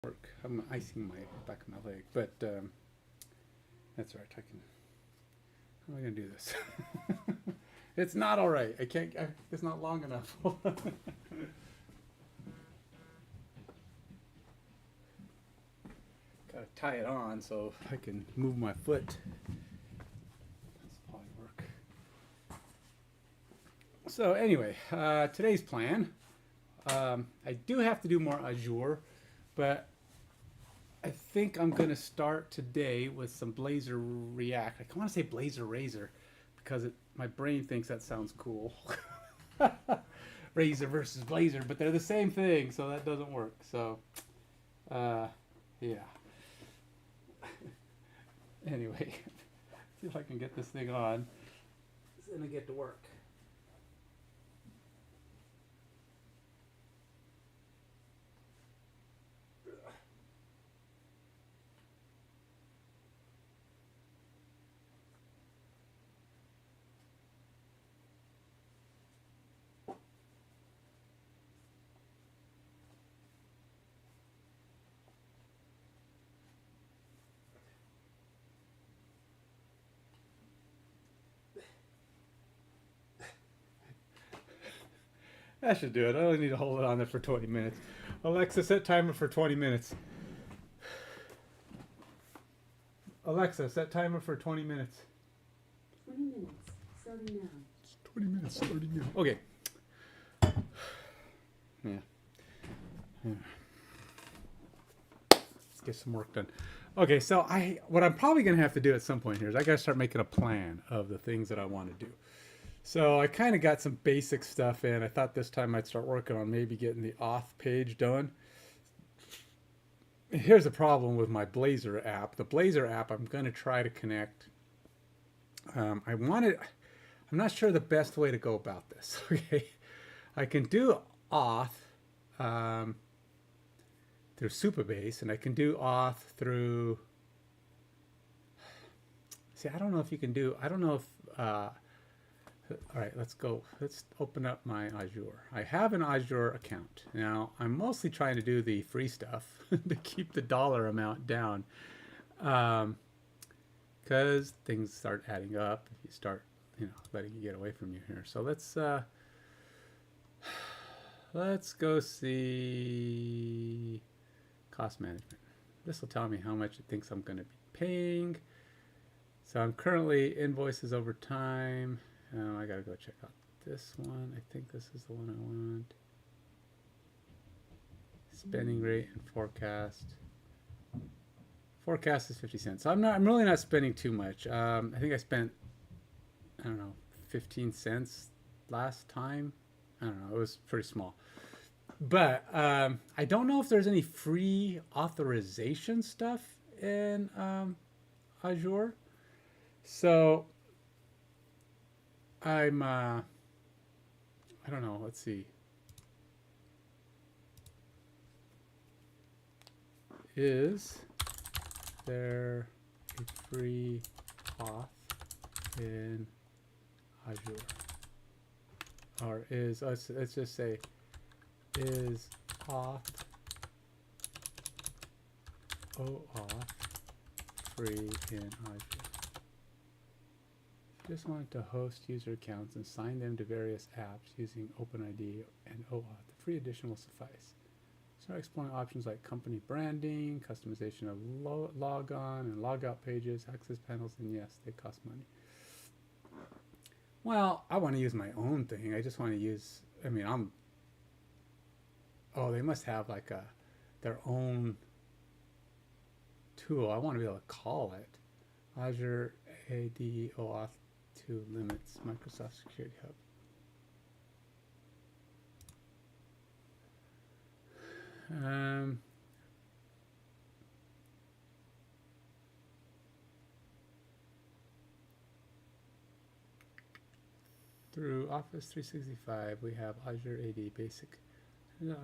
work. I'm icing my back of my leg, but that's all right. I can. How am I gonna do this? It's not all right. I can't. It's not long enough. Gotta tie it on so I can move my foot. That's probably work. So anyway, today's plan. I do have to do more Azure, but I think I'm going to start today with some Blazor React. I want to say Blazor Razor because my brain thinks that sounds cool. Razor versus Blazor, but they're the same thing, so that doesn't work. So, yeah. Anyway, see if I can get this thing on. It's going to get to work. That should do it. I only need to hold it on there for 20 minutes. Alexa, set timer for 20 minutes. Alexa, set timer for 20 minutes. 20 minutes, starting now. 20 minutes, starting now. Okay. Yeah. Let's get some work done. Okay, so what I'm probably going to have to do at some point here is I got to start making a plan of the things that I want to do. So I kind of got some basic stuff in. I thought this time I'd start working on maybe getting the Auth page done. Here's the problem with my Blazor app. The Blazor app, I'm going to try to connect. I'm not sure the best way to go about this. Okay, I can do Auth through Supabase, and I can do Auth through. See, I don't know if you can do. I don't know if. All right, let's go. Let's open up my Azure. I have an Azure account. Now, I'm mostly trying to do the free stuff to keep the dollar amount down. Because things start adding up if you start, letting it get away from you here. So let's go see cost management. This will tell me how much it thinks I'm going to be paying. So I'm currently invoices over time. I gotta go check out this one. I think this is the one I want. Spending rate and forecast. Forecast is 50 cents. So I'm really not spending too much. I think I spent, I don't know, 15 cents last time. I don't know, it was pretty small. But I don't know if there's any free authorization stuff in Azure. So I don't know, let's see. Is there a free auth in Azure? Or is, let's just say, is auth, OAuth free in Azure? Just wanted to host user accounts and sign them to various apps using OpenID and OAuth. The free edition will suffice. Start exploring options like company branding, customization of logon and logout pages, access panels, and yes, they cost money. Well, I want to use my own thing. I just want to use, oh, they must have like their own tool. I want to be able to call it Azure AD OAuth 2 limits Microsoft Security Hub. Through Office 365, we have Azure AD Basic.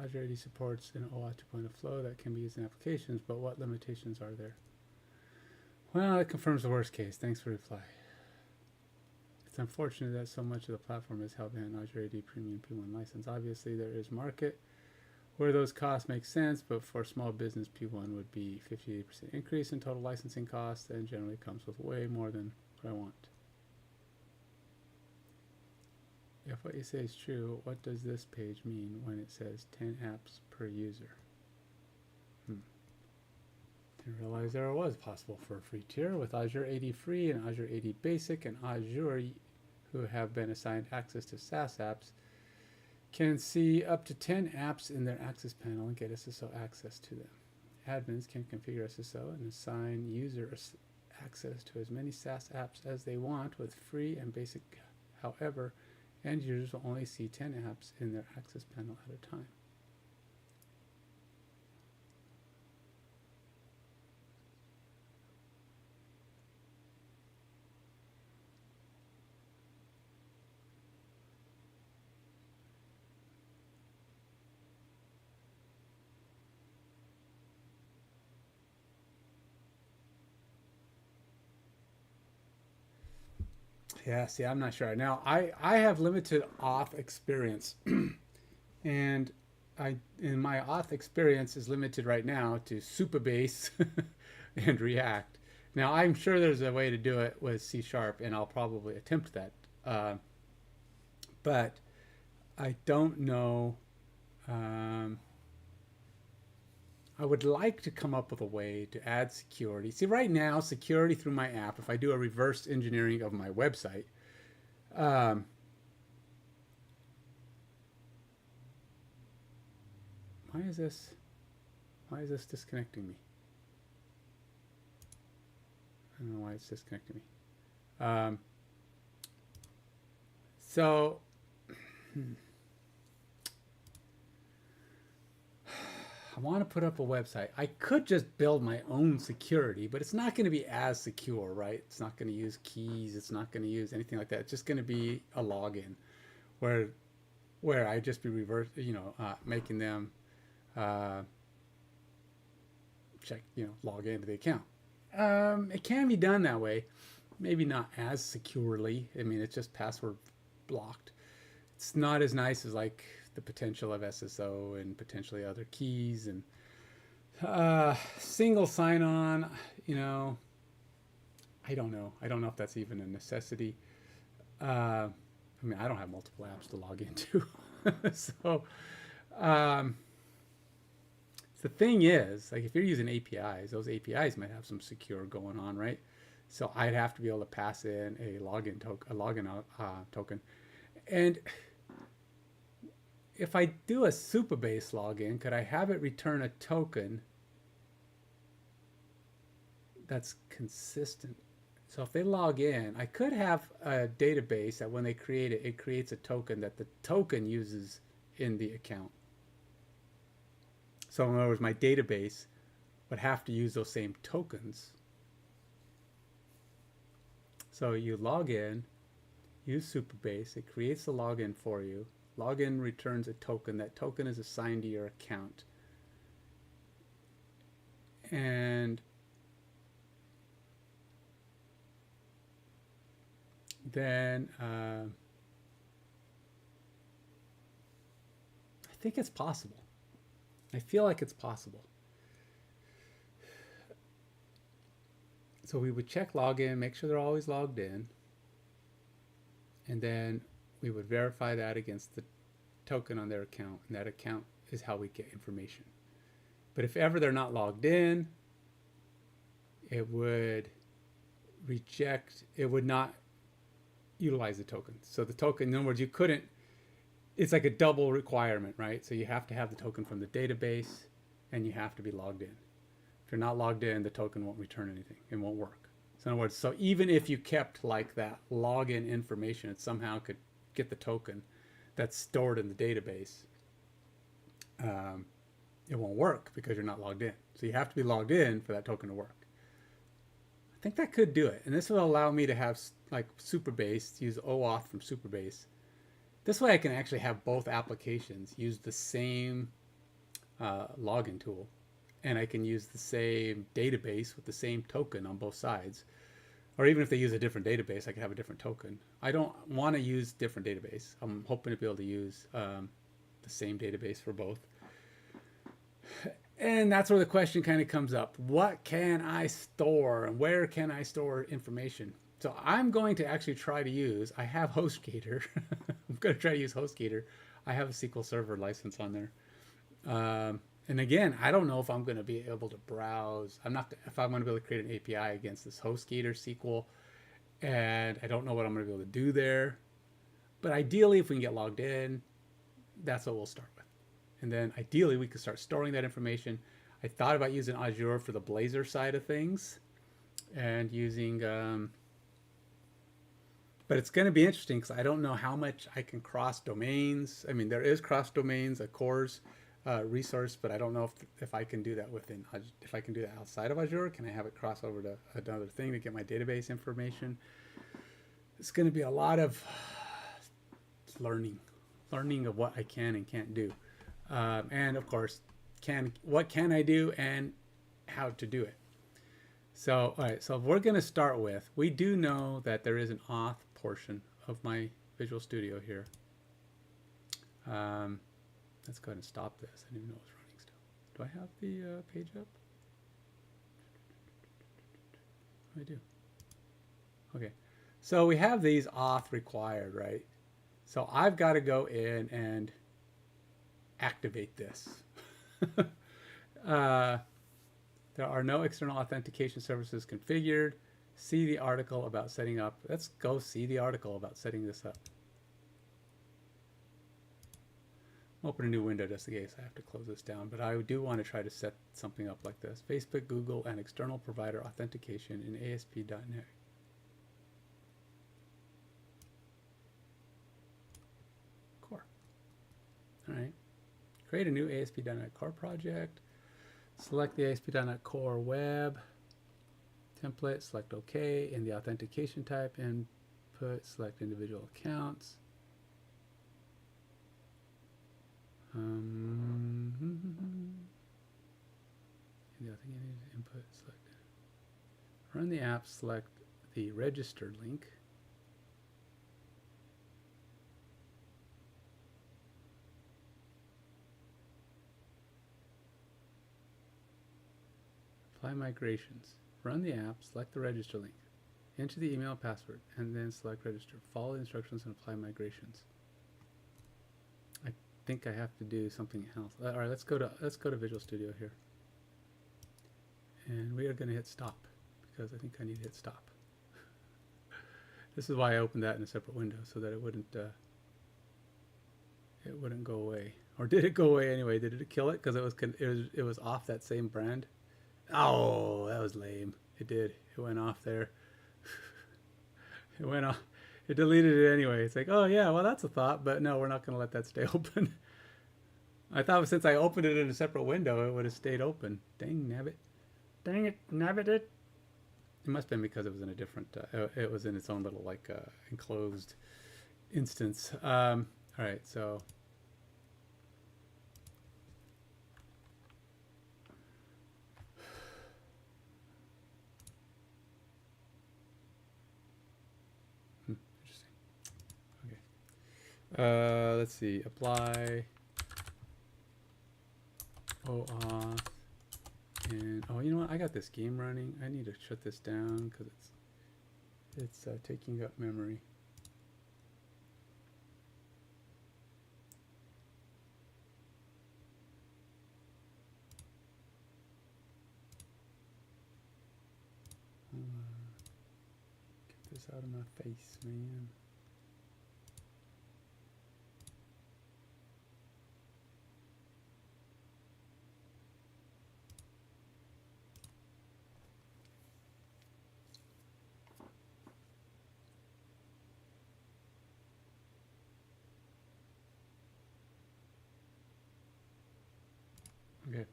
Azure AD supports an OAuth 2.0 flow that can be used in applications, but what limitations are there? Well, it confirms the worst case. Thanks for the reply. It's unfortunate that so much of the platform is held behind Azure AD Premium P1 license. Obviously, there is market where those costs make sense, but for small business, P1 would be 58% increase in total licensing costs, and generally comes with way more than what I want. If what you say is true, what does this page mean when it says 10 apps per user? Didn't realize there was possible for a free tier with Azure AD Free and Azure AD Basic, and Azure, who have been assigned access to SaaS apps, can see up to 10 apps in their access panel and get SSO access to them. Admins can configure SSO and assign users access to as many SaaS apps as they want with free and basic. However, end users will only see 10 apps in their access panel at a time. Yeah, see, I'm not sure. Now, I have limited auth experience, and in my auth experience is limited right now to Supabase and React. Now, I'm sure there's a way to do it with C#, and I'll probably attempt that. But I don't know. I would like to come up with a way to add security. See, right now, security through my app, if I do a reverse engineering of my website, why is this disconnecting me? I don't know why it's disconnecting me. So, I want to put up a website. I could just build my own security, but it's not going to be as secure, right? It's not going to use keys. It's not going to use anything like that. It's just going to be a login where I just be making them log into the account. It can be done that way. Maybe not as securely. I mean, it's just password blocked. It's not as nice as like the potential of SSO and potentially other keys and single sign-on. I don't know. I don't know if that's even a necessity. I mean, I don't have multiple apps to log into. So the thing is, like if you're using APIs, those APIs might have some secure going on, right? So I'd have to be able to pass in a login token. And if I do a Supabase login, could I have it return a token that's consistent? So if they log in, I could have a database that when they create it, it creates a token that the token uses in the account. So in other words, my database would have to use those same tokens. So you log in, use Supabase, it creates the login for you. Login returns a token. That token is assigned to your account. And then I think it's possible. I feel like it's possible. So we would check login, make sure they're always logged in. And then we would verify that against the token on their account, and that account is how we get information. But if ever they're not logged in, it would not utilize the token. So the token, in other words, it's like a double requirement, right? So you have to have the token from the database and you have to be logged in. If you're not logged in, the token won't return anything. It won't work. So in other words, so even if you kept like that login information, it somehow could get the token that's stored in the database, it won't work because you're not logged in. So you have to be logged in for that token to work. I think that could do it. And this will allow me to have like Supabase, use OAuth from Supabase. This way I can actually have both applications use the same login tool. And I can use the same database with the same token on both sides. Or even if they use a different database, I can have a different token. I don't want to use different database. I'm hoping to be able to use the same database for both. And that's where the question kind of comes up. What can I store and where can I store information? So I'm going to actually try to use, I have HostGator. I'm going to try to use HostGator. I have a SQL Server license on there. And again, I don't know if I'm going to be able to browse. If I'm going to be able to create an API against this HostGator SQL. And I don't know what I'm going to be able to do there. But ideally, if we can get logged in, that's what we'll start with. And then ideally, we could start storing that information. I thought about using Azure for the Blazor side of things and using, but it's going to be interesting because I don't know how much I can cross domains. I mean, there is cross domains, a cores resource, but I don't know if I can do that if I can do that outside of Azure. Can I have it cross over to another thing to get my database information? It's going to be a lot of learning of what I can and can't do. And of course, what can I do and how to do it. So, all right, so we're going to start with, we do know that there is an auth portion of my Visual Studio here. Let's go ahead and stop this. I didn't even know it was running still. Do I have the page up? I do. Okay, so we have these auth required, right? So I've got to go in and activate this. There are no external authentication services configured. See the article about setting up. Let's go see the article about setting this up. Open a new window just in case I have to close this down, but I do want to try to set something up like this. Facebook, Google, and external provider authentication in ASP.NET. Core. All right. Create a new ASP.NET Core project. Select the ASP.NET Core web template. Select OK. In the authentication type input, select individual accounts. In the authentication input, select. Run the app. Select the register link. Apply migrations. Run the app, select the register link. Enter the email password, and then select register. Follow the instructions and apply migrations. I think I have to do something else. All right, let's go to Visual Studio here. And we are going to hit stop because I think I need to hit stop. This is why I opened that in a separate window so that it wouldn't go away. Or did it go away anyway? Did it kill it because it was off that same brand? Oh, that was lame. It did. It went off there. It went off. It deleted it anyway. It's like, oh yeah, well that's a thought, but no, we're not going to let that stay open. I thought since I opened it in a separate window, it would have stayed open. Dang nabbit. Dang it, nabbit it. It must have been because it was in a different, it was in its own little like enclosed instance. All right, so. Let's see, apply OAuth, and oh, you know what? I got this game running. I need to shut this down because it's taking up memory. Get this out of my face, man. Okay.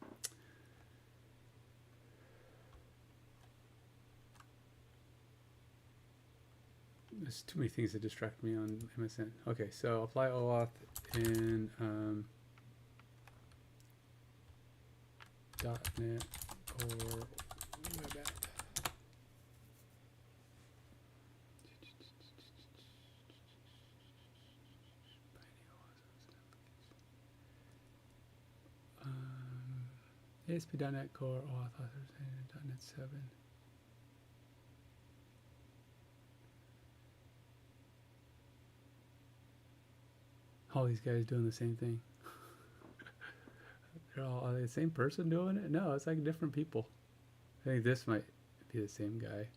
There's too many things that distract me on MSN. Okay, so apply OAuth in .NET or web app. ASP.NET Core, Auth, .NET 7. All these guys doing the same thing. Are they the same person doing it? No, it's like different people. I think this might be the same guy.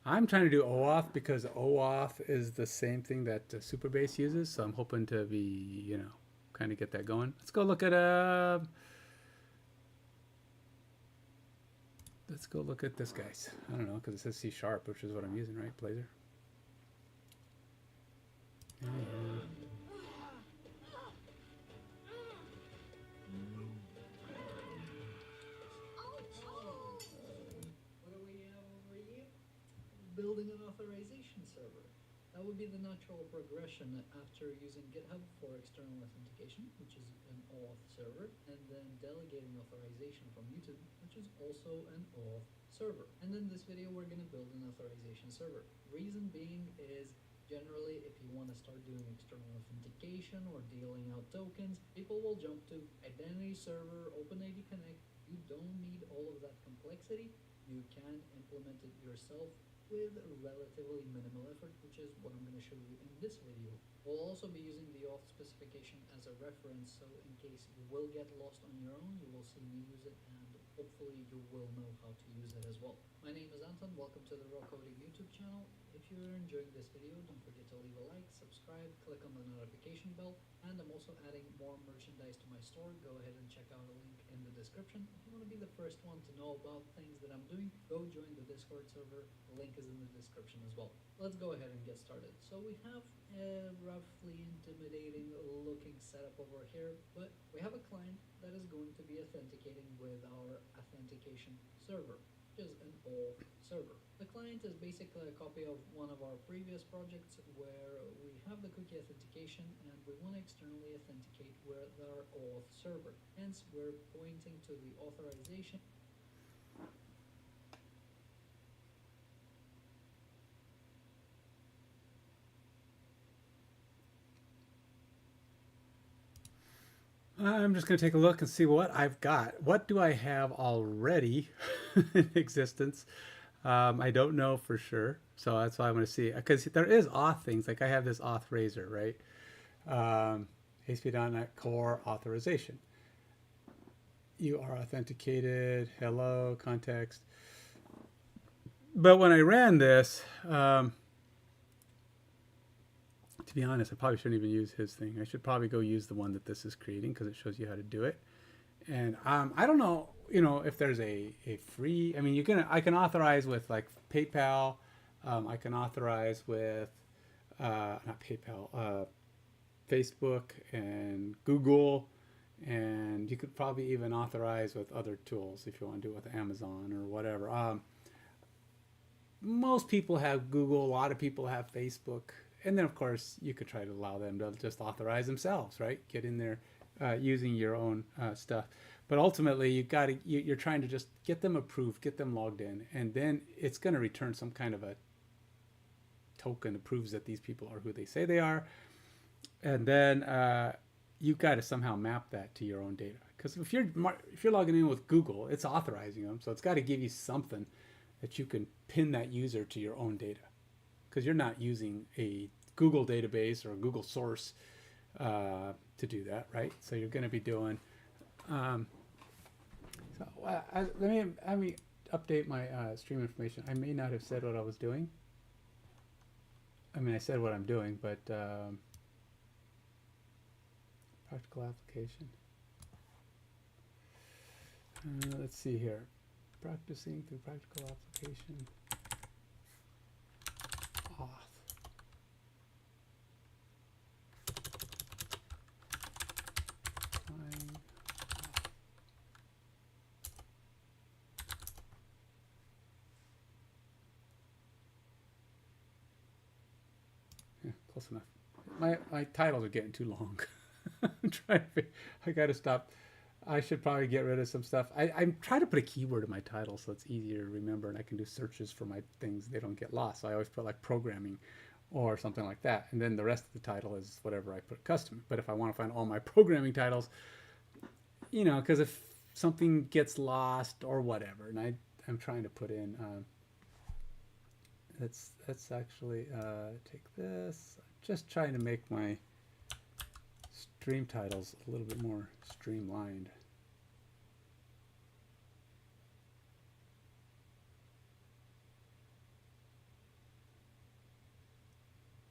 I'm trying to do OAuth because OAuth is the same thing that Superbase uses, so I'm hoping to be, you know, kind of get that going. Let's go look at let's go look at this guy's. I don't know, because it says C#, which is what I'm using, right? Blazor. Yeah. Building an authorization server. That would be the natural progression after using GitHub for external authentication, which is an Auth server, and then delegating authorization from YouTube, which is also an Auth server. And in this video, we're going to build an authorization server. Reason being is generally if you want to start doing external authentication or dealing out tokens, people will jump to identity server, OpenID Connect. You don't need all of that complexity. You can implement it yourself with relatively minimal effort, which is what I'm going to show you in this video. We'll also be using the Auth specification as a reference, so in case you will get lost on your own, you will see me use it, and hopefully you will know how to use it as well. My name is Anton, welcome to the Raw Coding YouTube channel. If you're enjoying this video, don't forget to leave a like, subscribe, click on the notification bell, and I'm also adding more merchandise to my store. Go ahead and check out a link in the description. If you want to be the first one to know about things that I'm doing, go join the Discord server. The link is in the description as well. Let's go ahead and get started. So we have a roughly intimidating looking setup over here, but we have a client that is going to be authenticating with our authentication server, which is an Auth server. The client is basically a copy of one of our previous projects where we have the cookie authentication and we want to externally authenticate with our Auth server. Hence, we're pointing to the authorization. I'm just going to take a look and see what I've got. What do I have already in existence? I don't know for sure, so that's why I'm going to see. Because there is auth things, like I have this auth razor, right? ASP.NET Core authorization. You are authenticated, hello, context. But when I ran this, to be honest, I probably shouldn't even use his thing. I should probably go use the one that this is creating because it shows you how to do it. And I don't know, you know, if there's a free. I mean, I can authorize with like PayPal. I can authorize with not PayPal, Facebook and Google, and you could probably even authorize with other tools if you want to do it with Amazon or whatever. Most people have Google. A lot of people have Facebook. And then, of course, you could try to allow them to just authorize themselves, right? Get in there using your own stuff. But ultimately, you're trying to just get them approved, get them logged in, and then it's going to return some kind of a token that proves that these people are who they say they are. And then you've got to somehow map that to your own data. Because if you're logging in with Google, it's authorizing them, so it's got to give you something that you can pin that user to your own data. Because you're not using a Google database or a Google source to do that, right? So you're going to be doing. Let me update my stream information. I may not have said what I was doing. I mean, I said what I'm doing, but practical application. Let's see here. Practicing through practical application. Auth. Yeah, close enough. My titles are getting too long. I'm trying to. I got to stop I should probably get rid of some stuff. I'm trying to put a keyword in my title so it's easier to remember and I can do searches for my things. They don't get lost. So I always put like programming or something like that. And then the rest of the title is whatever I put custom. But if I want to find all my programming titles, you know, because if something gets lost or whatever, and I'm trying to put in, let's actually take this. Just trying to make my stream titles a little bit more streamlined.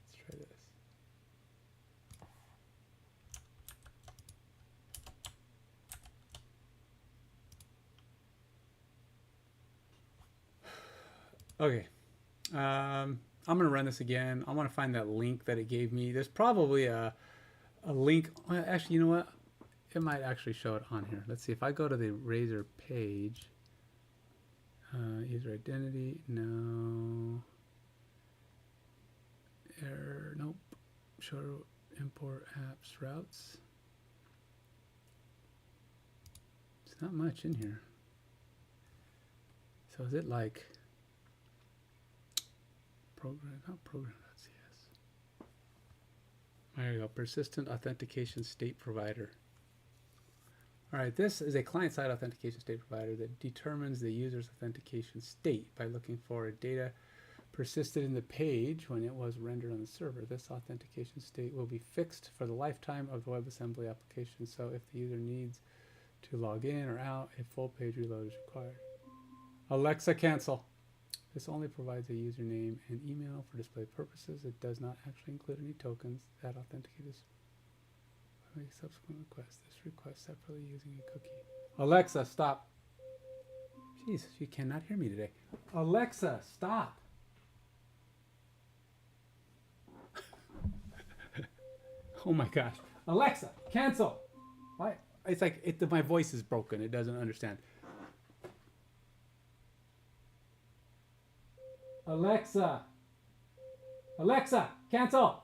Let's try this. Okay. I'm going to run this again. I want to find that link that it gave me. There's probably a link. Well, actually, you know what? It might actually show it on here. Let's see. If I go to the Blazor page, user identity, no. Error, nope. Show import apps routes. It's not much in here. So is it like program, not program.cs. There you go, persistent authentication state provider. All right, this is a client-side authentication state provider that determines the user's authentication state by looking for data persisted in the page when it was rendered on the server. This authentication state will be fixed for the lifetime of the WebAssembly application, so if the user needs to log in or out, a full page reload is required. Alexa, cancel. This only provides a username and email for display purposes. It does not actually include any tokens that authenticate this. Make subsequent request. This request separately using a cookie. Alexa, stop. Jeez, you cannot hear me today. Alexa, stop. Oh my gosh. Alexa, cancel. Why? It's like my voice is broken. It doesn't understand. Alexa. Alexa, cancel.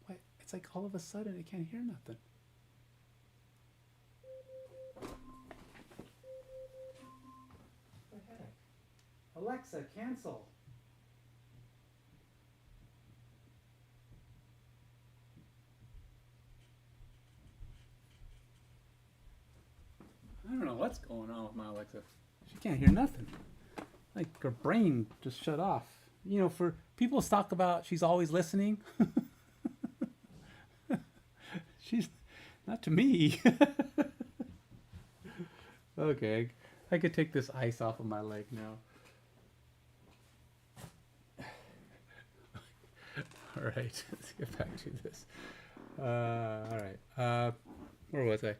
What? It's like all of a sudden it can't hear nothing. What the heck? Alexa, cancel. I don't know what's going on with my Alexa. She can't hear nothing. Like her brain just shut off. You know, for people talk about she's always listening. She's not to me. Okay, I could take this ice off of my leg now. All right, let's get back to this. All right, where was I?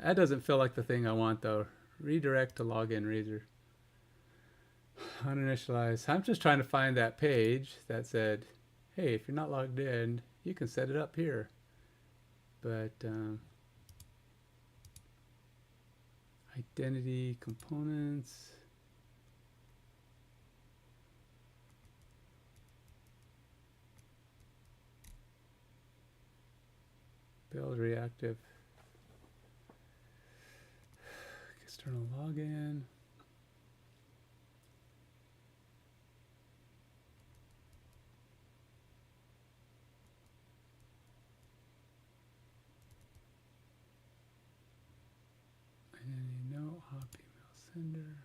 That doesn't feel like the thing I want though. Redirect to login Razor. Uninitialize. I'm just trying to find that page that said, hey, if you're not logged in, you can set it up here. But identity components. Build reactive. External login. Hop email sender.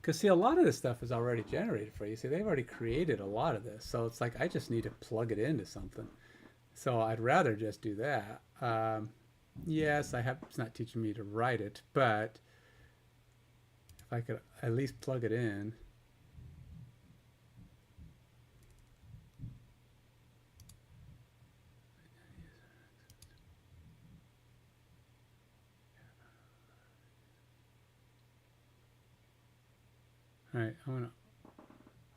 Because see, a lot of this stuff is already generated for you. See, they've already created a lot of this. So it's like, I just need to plug it into something. So I'd rather just do that. Yes, it's not teaching me to write it, but if I could at least plug it in. All right,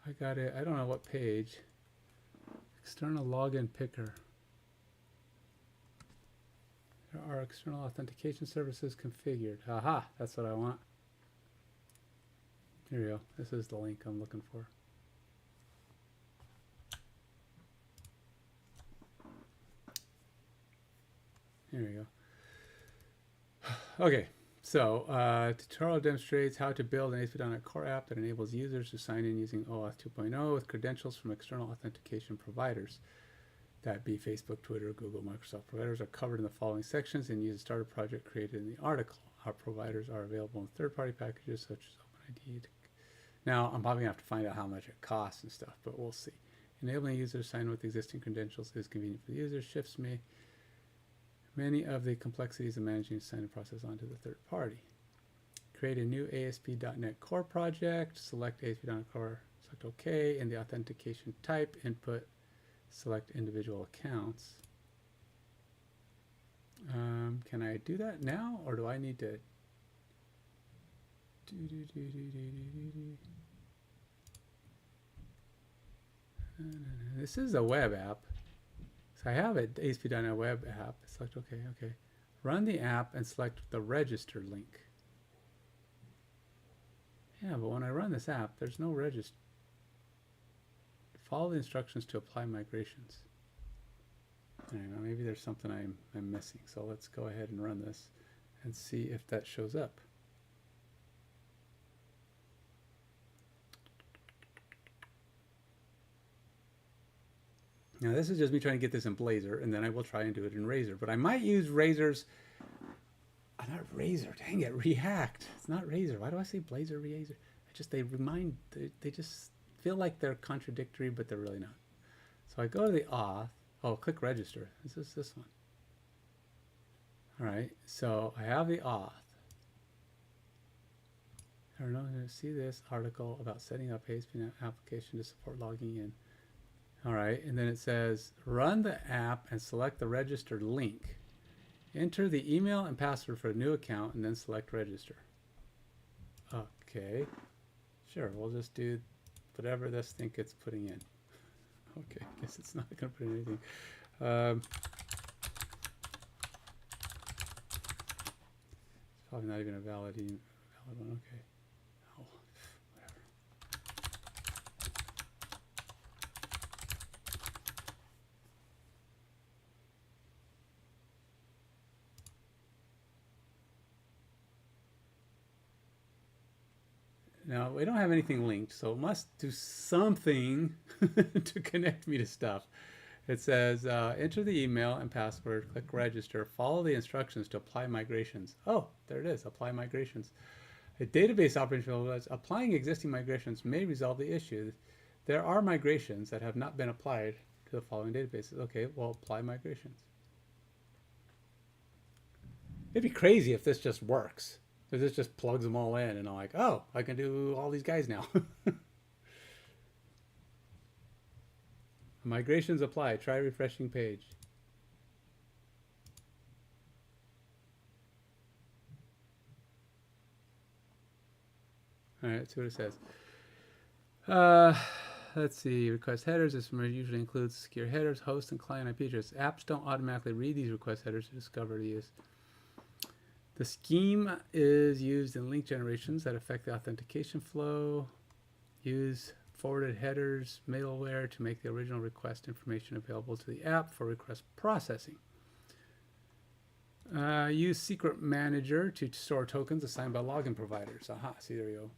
I got it. I don't know what page. External login picker. There are external authentication services configured. Aha, that's what I want. Here we go. This is the link I'm looking for. Here we go. Okay, so tutorial demonstrates how to build an ASP.NET Core app that enables users to sign in using Auth 2.0 with credentials from external authentication providers. That be Facebook, Twitter, Google, Microsoft providers are covered in the following sections and use a starter project created in the article. Our providers are available in third-party packages such as OpenID. Now, I'm probably going to have to find out how much it costs and stuff, but we'll see. Enabling users to sign with existing credentials is convenient for the user, shifts many of the complexities of managing the sign-in process onto the third party. Create a new ASP.NET Core project, select ASP.NET Core, select OK, in the authentication type, input, select individual accounts. Can I do that now, or do I need to This is a web app. So I have an ASP.NET web app. Select OK. Run the app and select the register link. Yeah, but when I run this app, there's no register. Follow the instructions to apply migrations. I don't know, maybe there's something I'm missing. So let's go ahead and run this and see if that shows up. Now this is just me trying to get this in Blazor, and then I will try and do it in Razor. But I might use Razor's, not Razor, dang it, React. It's not Razor. Why do I say Blazor, Razor? They just feel like they're contradictory, but they're really not. So I go to the auth. Oh, click register. This is this one. All right, so I have the auth. I don't know, I'm going to see this article about setting up ASP.NET application to support logging in. All right, and then it says, run the app and select the register link. Enter the email and password for a new account and then select register. Okay, sure, we'll just do whatever this think it's putting in. Okay, guess it's not going to put in anything. It's probably not even a valid one. Okay. Oh, whatever. Now, we don't have anything linked, so it must do something to connect me to stuff. It says, enter the email and password, click register, follow the instructions to apply migrations. Oh, there it is, apply migrations. A database operation says, applying existing migrations may resolve the issue. There are migrations that have not been applied to the following databases. Okay, well, apply migrations. It'd be crazy if this just works. So this just plugs them all in, and I'm like, oh, I can do all these guys now. Migrations apply. Try refreshing page. All right, let's see what it says. Let's see. Request headers. This usually includes secure headers, host, and client IP address. Apps don't automatically read these request headers to discover the use. The scheme is used in link generations that affect the authentication flow. Use forwarded headers, malware to make the original request information available to the app for request processing. Use secret manager to store tokens assigned by login providers. Aha, see, there we go.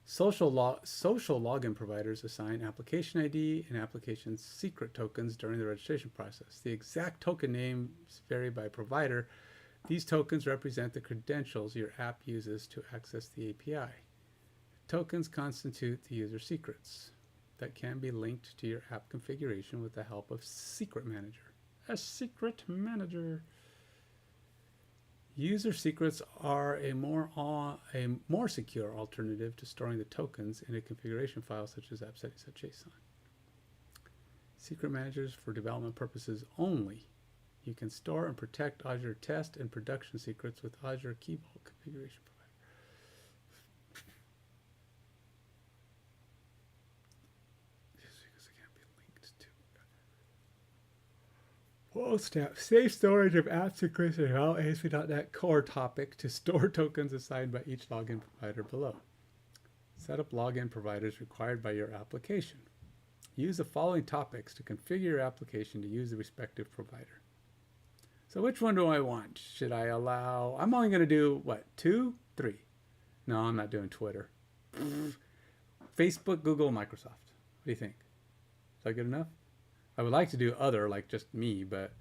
Social login providers assign application ID and application secret tokens during the registration process. The exact token names vary by provider. These tokens represent the credentials your app uses to access the API. Tokens constitute the user secrets that can be linked to your app configuration with the help of Secret Manager. A secret manager. User secrets are a more secure alternative to storing the tokens in a configuration file such as app settings.json. Secret managers for development purposes only. You can store and protect Azure test and production secrets with Azure Key Vault configuration provider. These secrets can't be linked to. Step. Safe storage of app secrets and allow ASP.NET Core topic to store tokens assigned by each login provider below. Set up login providers required by your application. Use the following topics to configure your application to use the respective provider. So which one do I want? Should I allow? I'm only going to do what? 2, 3. No, I'm not doing Twitter. Facebook, Google, Microsoft. What do you think? Is that good enough? I would like to do other, like just me, but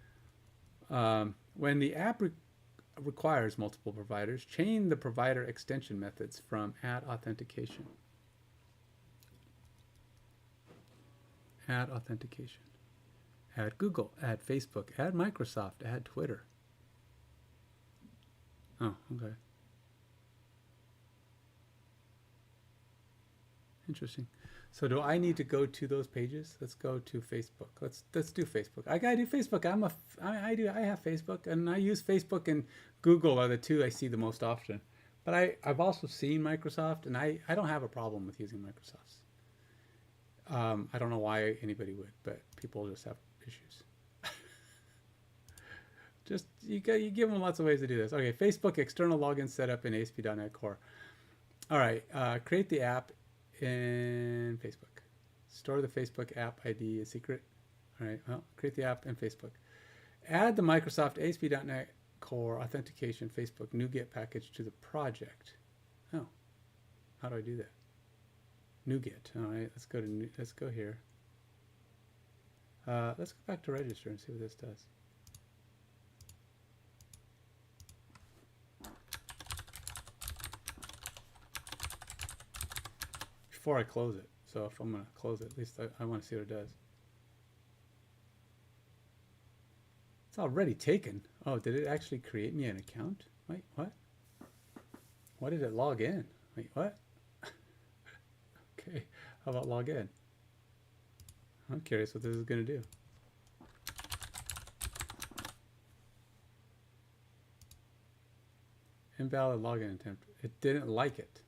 when the app requires multiple providers, chain the provider extension methods from add authentication. Add authentication. Add Google, add Facebook, add Microsoft, add Twitter. Oh, okay. Interesting. So do I need to go to those pages? Let's go to Facebook. Let's do Facebook. I gotta do Facebook. I have Facebook, and I use Facebook and Google are the two I see the most often. But I've also seen Microsoft, and I don't have a problem with using Microsoft's. I don't know why anybody would, but people just have issues. Just you give them lots of ways to do this. Okay, Facebook external login setup in ASP.NET Core. All right, create the app in Facebook. Store the Facebook app ID as secret. All right, well, create the app in Facebook. Add the Microsoft ASP.NET Core authentication Facebook NuGet package to the project. Oh, how do I do that? NuGet. All right, let's go here. Let's go back to register and see what this does. Before I close it. So if I'm going to close it, at least I want to see what it does. It's already taken. Oh, did it actually create me an account? Wait, what? Why did it log in? Wait, what? Okay, how about log in? I'm curious what this is going to do. Invalid login attempt. It didn't like it.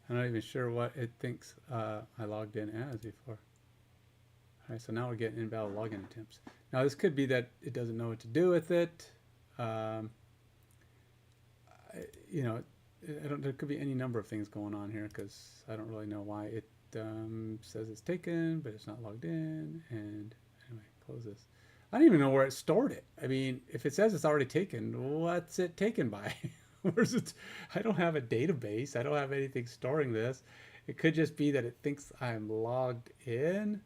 I'm not even sure what it thinks I logged in as before. All right, so now we're getting invalid login attempts. Now this could be that it doesn't know what to do with it. You know, there could be any number of things going on here because I don't really know why it says it's taken, but it's not logged in. And anyway, close this. I don't even know where it stored it. I mean, if it says it's already taken, what's it taken by? Where's it? I don't have a database. I don't have anything storing this. It could just be that it thinks I'm logged in.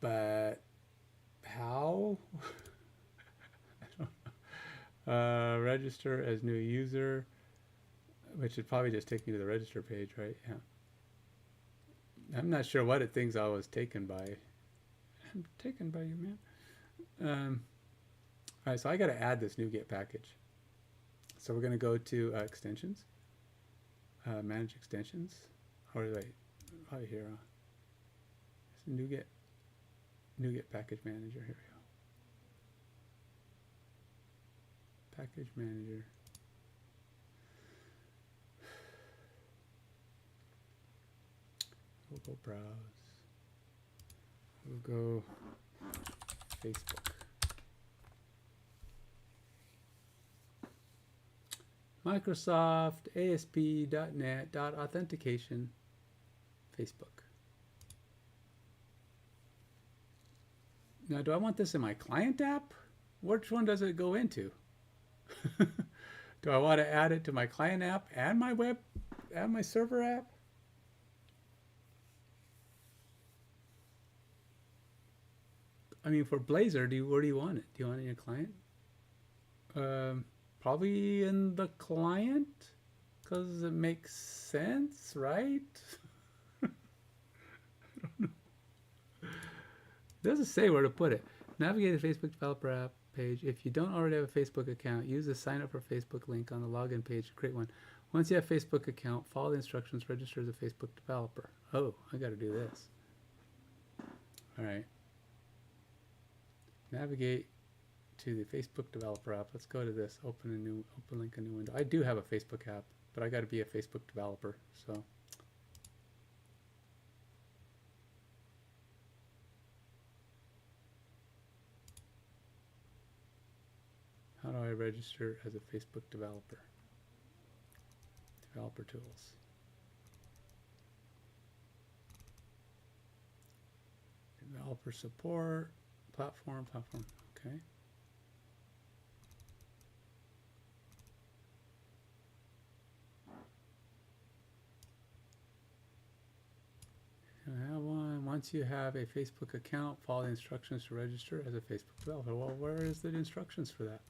But how? I don't know. Register as new user, which would probably just take me to the register page, right? Yeah. I'm not sure what it thinks I was taken by. I'm taken by you, man. All right, so I got to add this NuGet package. So we're going to go to extensions, manage extensions. Or wait, right here. It's NuGet package manager. Here we go. Package manager. We'll go browse. We'll go Facebook. Microsoft ASP.NET Authentication Facebook. Now, do I want this in my client app? Which one does it go into? Do I want to add it to my client app and my web and my server app? I mean, for Blazor, where do you want it? Do you want it in your client? Probably in the client, because it makes sense, right? I don't know. It doesn't say where to put it. Navigate the Facebook developer app page. If you don't already have a Facebook account, use the sign up for Facebook link on the login page to create one. Once you have a Facebook account, follow the instructions, register as a Facebook developer. Oh, I got to do this. All right. Navigate to the Facebook developer app. Let's go to this. Open link a new window. I do have a Facebook app, but I got to be a Facebook developer. So how do I register as a Facebook developer? Developer tools. Developer support, platform, okay. I have one. Once you have a Facebook account, follow the instructions to register as a Facebook developer. Well, where is the instructions for that?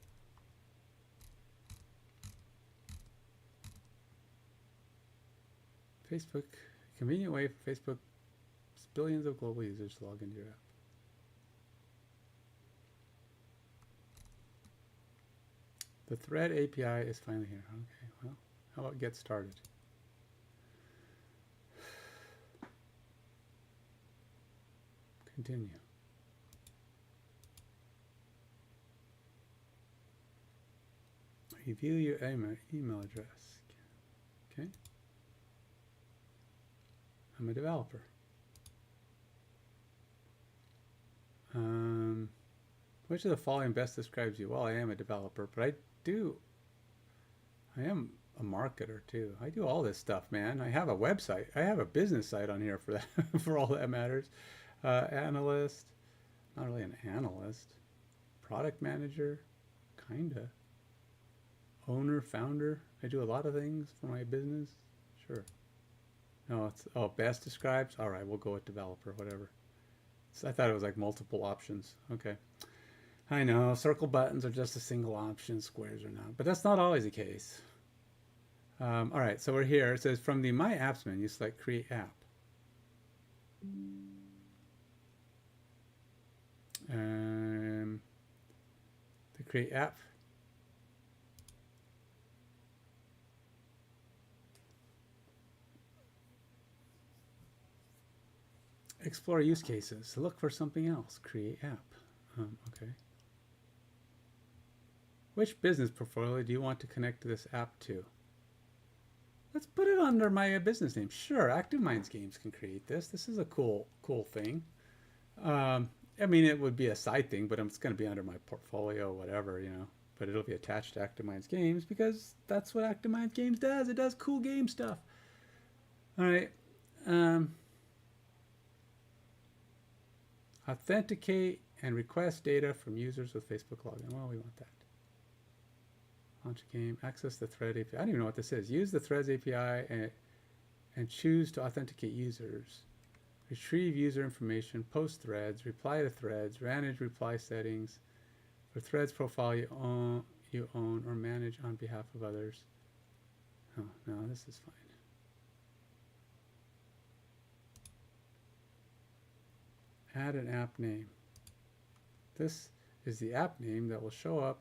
Facebook, convenient way for Facebook's billions of global users to log into your app. The thread API is finally here. Okay, well, how about get started? Continue. Review your email address. Okay. I'm a developer. Which of the following best describes you? Well, I am a developer, but I am a marketer too. I do all this stuff, man. I have a website. I have a business site on here for that, for all that matters. Analyst, not really an analyst. Product manager, kinda. Owner, founder. I do a lot of things for my business. Sure. No, it's, oh, best describes? All right, we'll go with developer, whatever. So I thought it was like multiple options. Okay. I know, circle buttons are just a single option, squares are not. But that's not always the case. All right, so we're here. It says from the My Apps menu, select Create App. The Create App. Explore use cases. Look for something else. Create app. Okay. Which business portfolio do you want to connect this app to? Let's put it under my business name. Sure, ActiveMinds Games can create this. This is a cool thing. I mean, it would be a side thing, but it's going to be under my portfolio, whatever, you know. But it'll be attached to ActiveMinds Games because that's what ActiveMinds Games does. It does cool game stuff. All right. Authenticate and request data from users with Facebook login. Well, we want that. Launch a game. Access the thread API. I don't even know what this is. Use the threads API and choose to authenticate users. Retrieve user information. Post threads. Reply to threads. Manage reply settings. For threads profile you own or manage on behalf of others. Oh, no, this is fine. Add an app name. This is the app name that will show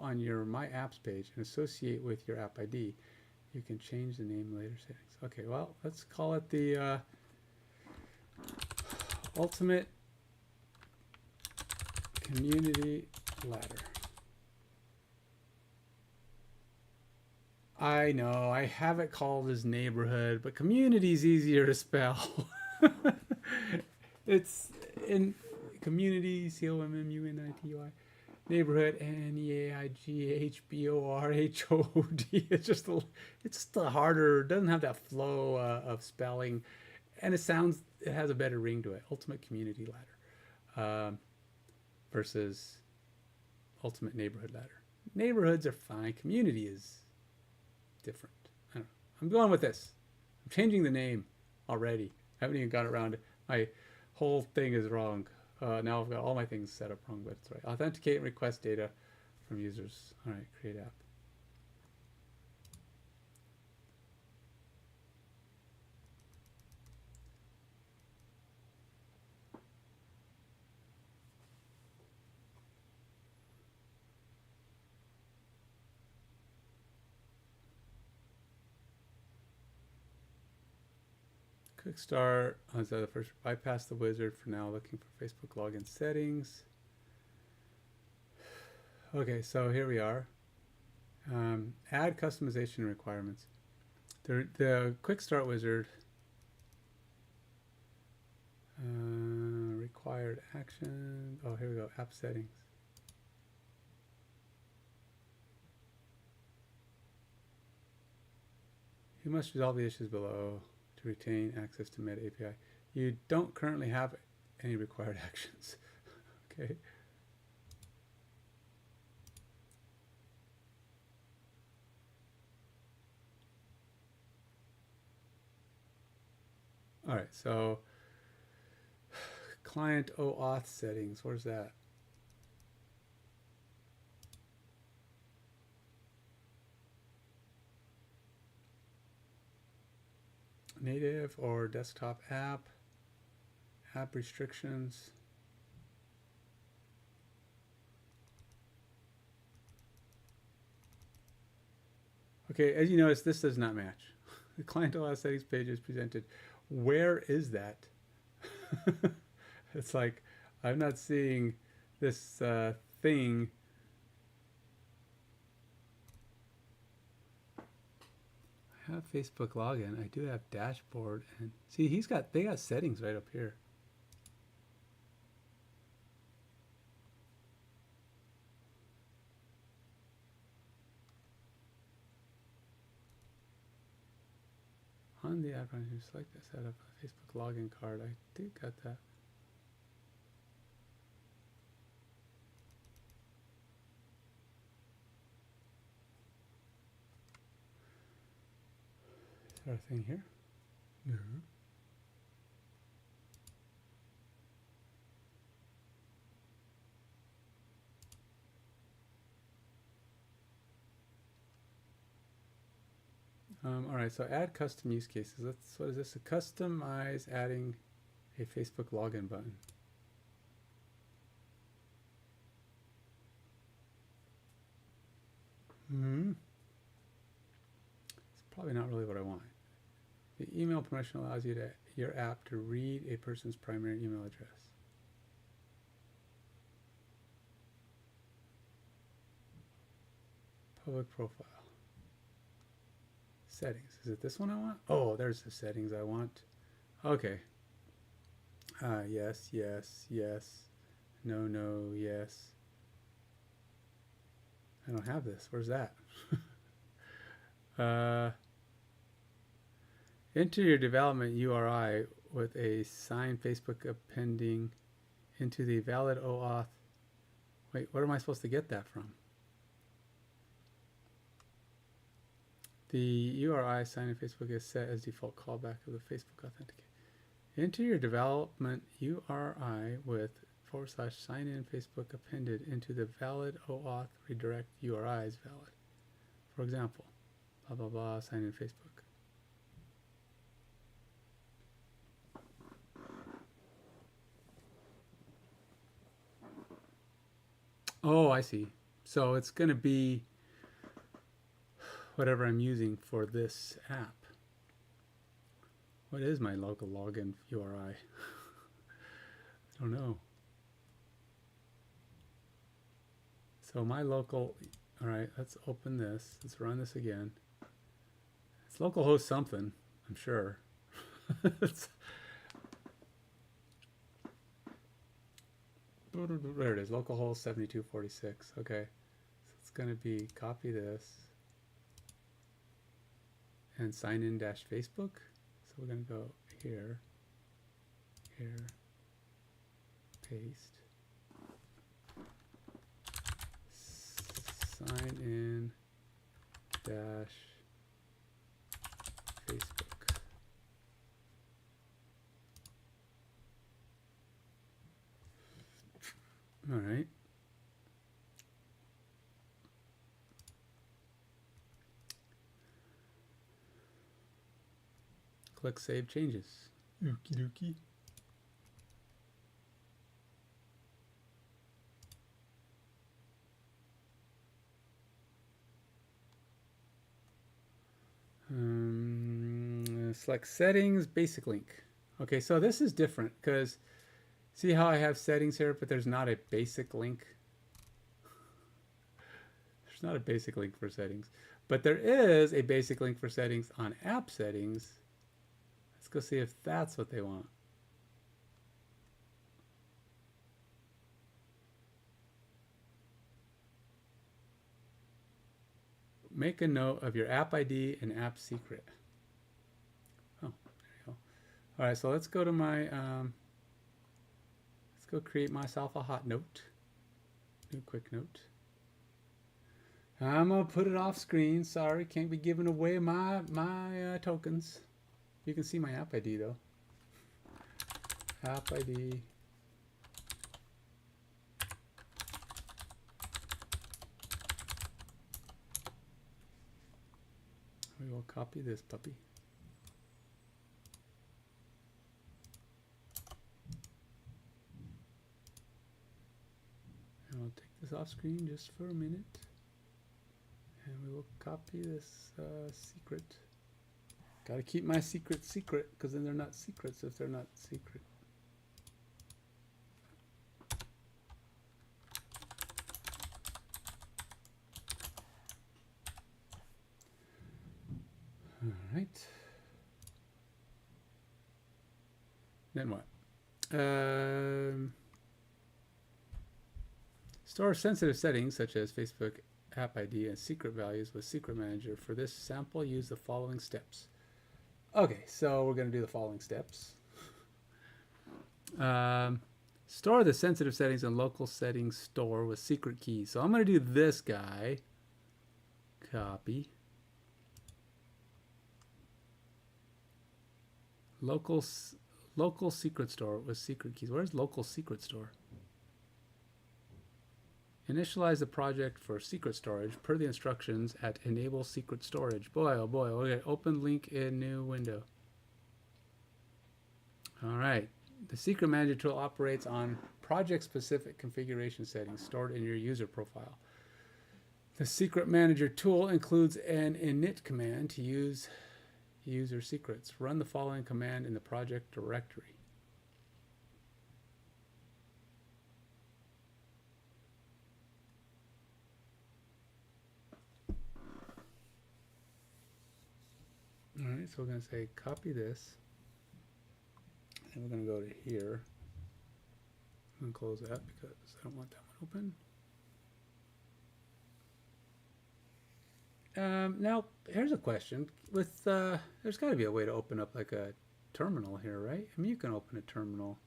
on your My Apps page and associate with your app ID. You can change the name in later settings. Okay, well, let's call it the Ultimate Community Ladder. I know, I have it called as neighborhood, but community is easier to spell. It's in community, COMMUNITY, neighborhood, NEAIGHBORHOD. It's just the harder, doesn't have that flow of spelling, and it has a better ring to it. Ultimate Community Ladder versus Ultimate Neighborhood Ladder. Neighborhoods are fine. Community is different. I don't know. I'm going with this. I'm changing the name already. I haven't even got around it. My whole thing is wrong. Now I've got all my things set up wrong, but it's right. Authenticate and request data from users. All right, create app. Quick start. So the first, bypass the wizard for now. Looking for Facebook login settings. Okay, so here we are. Add customization requirements. The quick start wizard. Required action. Oh, here we go. App settings. You must resolve the issues below to retain access to Meta API. You don't currently have any required actions. Okay. All right, so client OAuth settings, where's that? Native or desktop app, app restrictions. Okay, as you notice, this does not match. The client OAuth settings page is presented. Where is that? It's like, I'm not seeing this thing. I have Facebook login. I do have dashboard, and see, they got settings right up here. On the app, you select the setup a Facebook login card. I did got that. Is there a thing here? No. All right, so add custom use cases. What is this? A customize adding a Facebook login button. It's probably not really what I want. The email permission allows your app to read a person's primary email address. Public profile. Settings. Is it this one I want? Oh, there's the settings I want. Okay. Yes, yes, yes. No, no, yes. I don't have this. Where's that? Enter your development URI with a signed Facebook appending into the valid OAuth. Wait, where am I supposed to get that from? The URI signed in Facebook is set as default callback of the Facebook authenticator. Enter your development URI with / sign in Facebook appended into the valid OAuth redirect URI is valid. For example, blah blah blah, sign in Facebook. Oh, I see. So it's going to be whatever I'm using for this app. What is my local login URI? I don't know. So my local, all right, let's open this. Let's run this again. It's localhost something, I'm sure. There it is, localhost 7246. Okay, so it's going to be copy this and sign in dash Facebook. So we're going to go here, here, paste, sign in dash Facebook. All right. Click Save Changes. Okie dokie. Select Settings, Basic Link. Okay, so this is different because see how I have settings here, but there's not a basic link. There's not a basic link for settings, but there is a basic link for settings on app settings. Let's go see if that's what they want. Make a note of your app ID and app secret. Oh, there you go. All right, so let's go to my go create myself a hot note. New quick note. I'm gonna put it off screen. Sorry, can't be giving away my tokens. You can see my app ID though. App ID. We will copy this puppy. And we'll take this off screen just for a minute. And we will copy this secret. Gotta keep my secret secret, because then they're not secrets if they're not secret. All right. Then what? Store sensitive settings such as Facebook app ID and secret values with Secret Manager. For this sample, use the following steps. Okay, so we're going to do the following steps. Store the sensitive settings in local settings store with secret keys. So I'm going to do this guy. Copy. Local secret store with secret keys. Where's local secret store? Initialize the project for secret storage per the instructions at enable secret storage. Boy, oh boy. Okay, open link in new window. All right. The Secret Manager tool operates on project-specific configuration settings stored in your user profile. The Secret Manager tool includes an init command to use user secrets. Run the following command in the project directory. All right, so we're going to say copy this. And we're going to go to here. I'm going to close that because I don't want that one open. Now, here's a question. With there's got to be a way to open up like a terminal here, right? I mean, you can open a terminal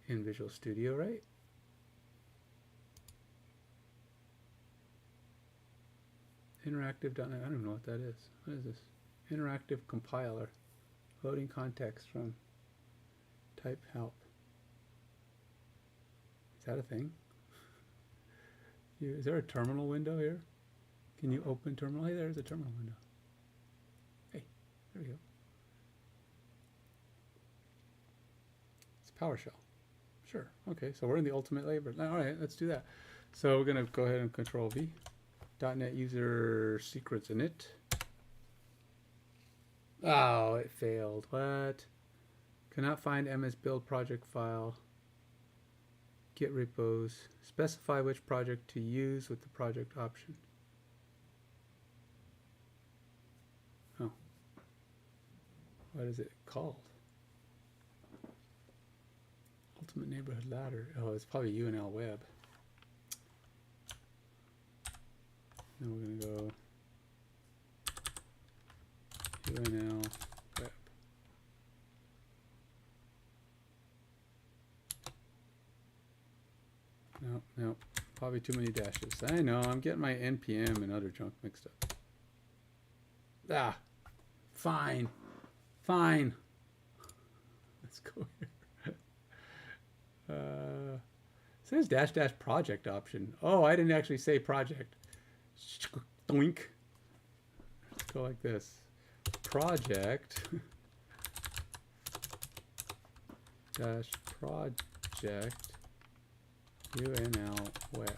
in Visual Studio, right? Interactive.NET. I don't even know what that is. What is this? Interactive compiler. Loading context from type help. Is that a thing? Is there a terminal window here? Can you open terminal? Hey, there's a terminal window. Hey, there we go. It's PowerShell. Sure. Okay, so we're in the ultimate labor. All right, let's do that. So we're going to go ahead and Control V. .NET user secrets init. Oh, it failed. What? Cannot find MS build project file. Git repos. Specify which project to use with the project option. Oh. What is it called? Ultimate Neighborhood Ladder. Oh, it's probably UNL Web. Then we're going to go UNL Web. No, probably too many dashes. I know, I'm getting my NPM and other junk mixed up. Ah, fine. Let's go here. It says -- project option. Oh, I didn't actually say project. Doink. Let's go like this. Project dash project UNL web.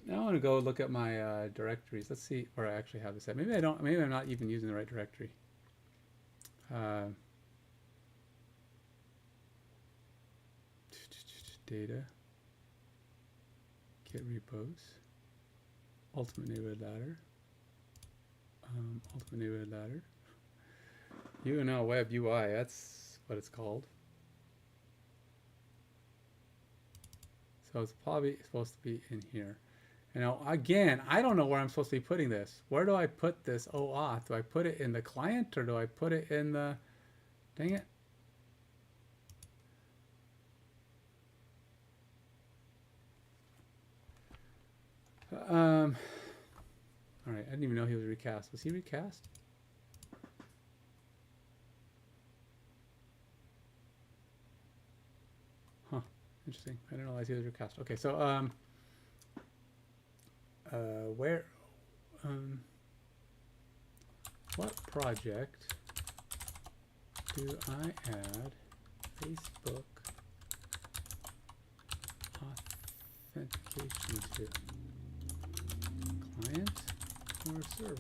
Now I want to go look at my directories. Let's see where I actually have this at. Maybe I don't. Maybe I'm not even using the right directory. Data. Git repos. Ultimate Neighborhood Ladder. Ultimate Neighborhood Ladder. UNL Web UI. That's what it's called. So it's probably supposed to be in here. And now again, I don't know where I'm supposed to be putting this. Where do I put this OAuth? Do I put it in the client or do I put it in the... Dang it. All right, I didn't even know he was recast. Was he recast? Huh. Interesting. I didn't realize he was recast. Okay, so where what project do I add Facebook authentication to? Client or server?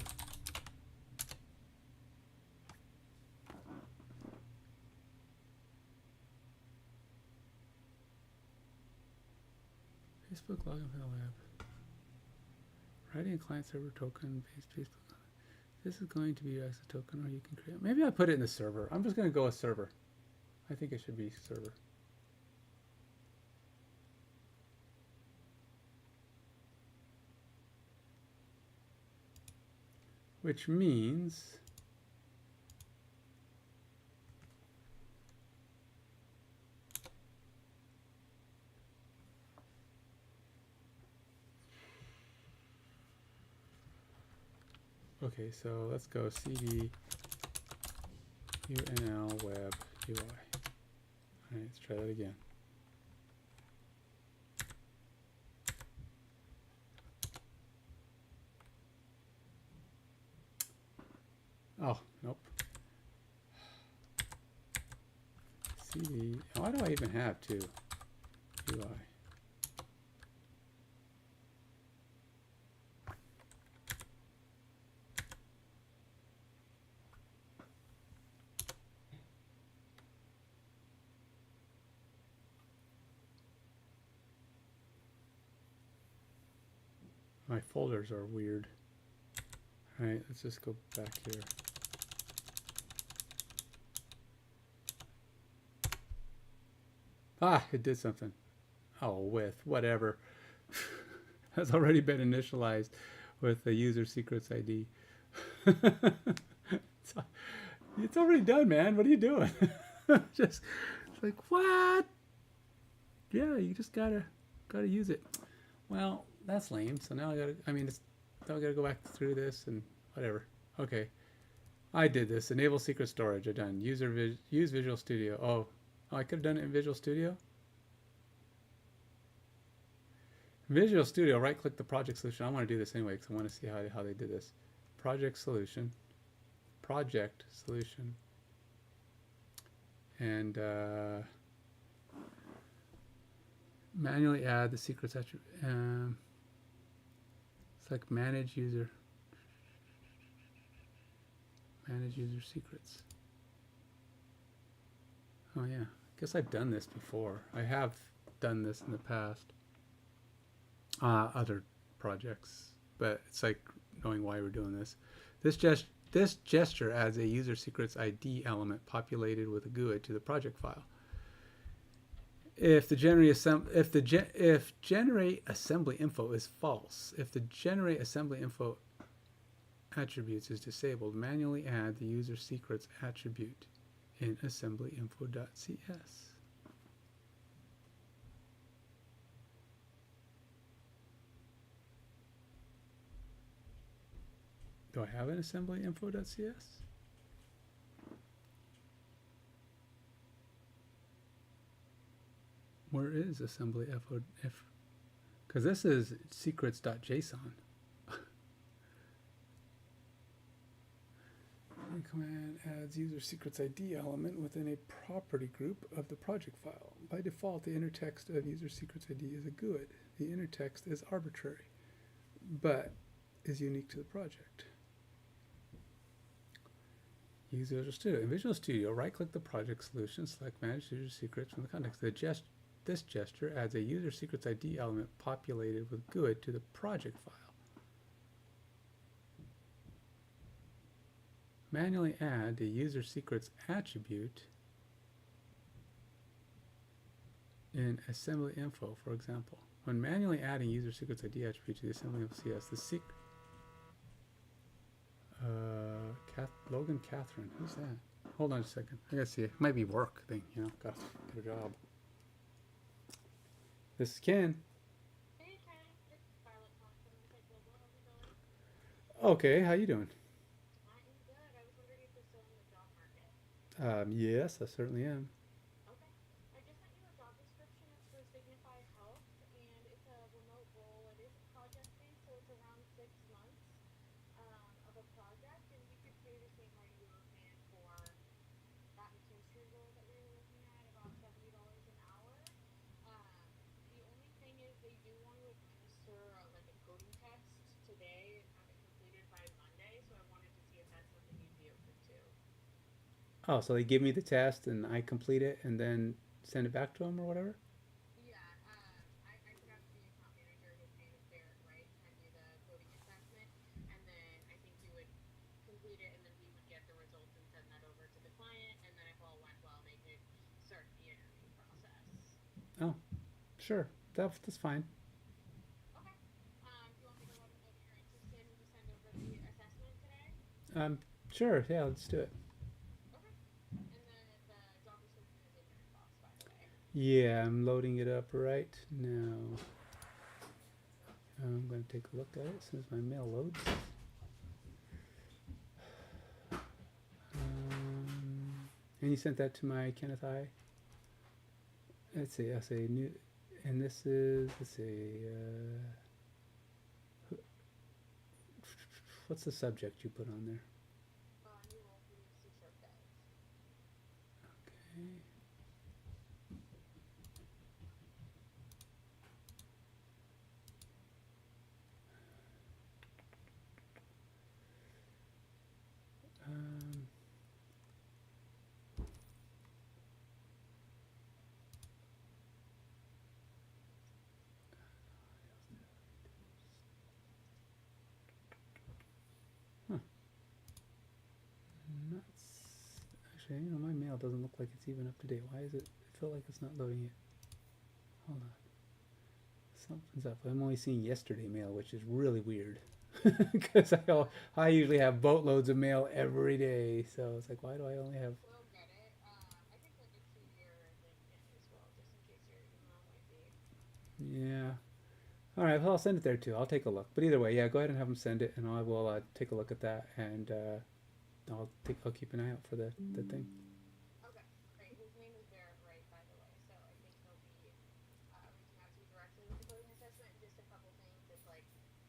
Facebook login for the web. Writing a client server token based Facebook. This is going to be your access token, or you can create. Maybe I put it in the server. I'm just going to go with server. I think it should be server. Which means okay, so let's go cd unl web UI. All right, let's try that again. Oh, nope. CD, why do I even have two? UI. My folders are weird. All right, let's just go back here. Ah, it did something. Oh, with whatever. Has already been initialized with the user secrets ID. It's already done, man. What are you doing? Just it's like, what? Yeah, you just gotta use it. Well, that's lame. So now now I gotta go back through this and whatever. Okay, I did this. Enable secret storage. I done. Use Visual Studio. Oh, I could have done it in Visual Studio. Visual Studio, right-click the project solution. I want to do this anyway because I want to see how they did this. Project solution, and manually add the secrets attribute. Select manage user secrets. Oh yeah, I guess I've done this before. I have done this in the past. Other projects, but it's like knowing why we're doing this. This gesture adds a user secrets ID element populated with a GUID to the project file. If generate assembly info is false, if the generate assembly info attributes is disabled, manually add the user secrets attribute in assemblyinfo.cs. Do I have an assemblyinfo.cs? Where is assemblyinfo? Because this is secrets.json. Command adds user secrets ID element within a property group of the project file. By default, the inner text of user secrets ID is a GUID. The inner text is arbitrary, but is unique to the project. Use Visual Studio. In Visual Studio, right-click the project solution, select Manage User Secrets from the context. This gesture adds a user secrets ID element populated with GUID to the project file. Manually add the user secrets attribute in assembly info, for example. When manually adding user secrets ID attribute to the assembly info CS, the Logan Catherine, who's that? Hold on a second. I gotta see. It might be work thing, you know. Gotta get a job. This is Ken. Hey, Ken. It's Scarlett calling from Okay, how you doing? I am good. I was wondering if you're still in the job market. Yes, I certainly am. Okay. I just sent you a job description. It's for Signify Health, and it's a remote role. It is project based, so it's around 6 months of a project, and we could pay the same rate we were paying for that McKinstry role that we were looking at, about $70 an hour. Um, the only thing is they do want to administer like a coding test today and have it completed by Monday, so I wanted to see if that's something you'd be open to. Oh, so they give me the test and I complete it and then send it back to them or whatever? Yeah, I could ask the account manager. His name is Barrett, right? Send you the coding assessment, and then I think you would complete it, and then we would get the results and send that over to the client. And then if all went well, they could start the interview process. Oh, sure. That's fine. Okay. Do you want me to let them know that you're interested and just send over the assessment today? Sure. Yeah, let's do it. Okay. And the job description is in your inbox, by the way. Yeah, I'm loading it up right now. I'm going to take a look at it as soon as my mail loads. And you sent that to my Kenneth I. Let's see. I say new, and this is let's see. What's the subject you put on there? New role for the C-sharp devs. Okay. Um, huh. Not actually, my mail doesn't look like it's even up to date. Why is it? I feel like it's not loading it. Hold on. Something's up. I'm only seeing yesterday mail, which is really weird. Because I usually have boatloads of mail every day. So it's like, why do I only have... We'll get it. I can send it to your LinkedIn as well, just in case your email might be. Yeah. All right, well, I'll send it there too. I'll take a look. But either way, yeah, go ahead and have them send it, and I will take a look at that, and I'll keep an eye out for the thing. Okay, great. His name is Barrett Wright, by the way, so I think he'll be reaching out to you directly with the coding assessment. And just a couple things. It's like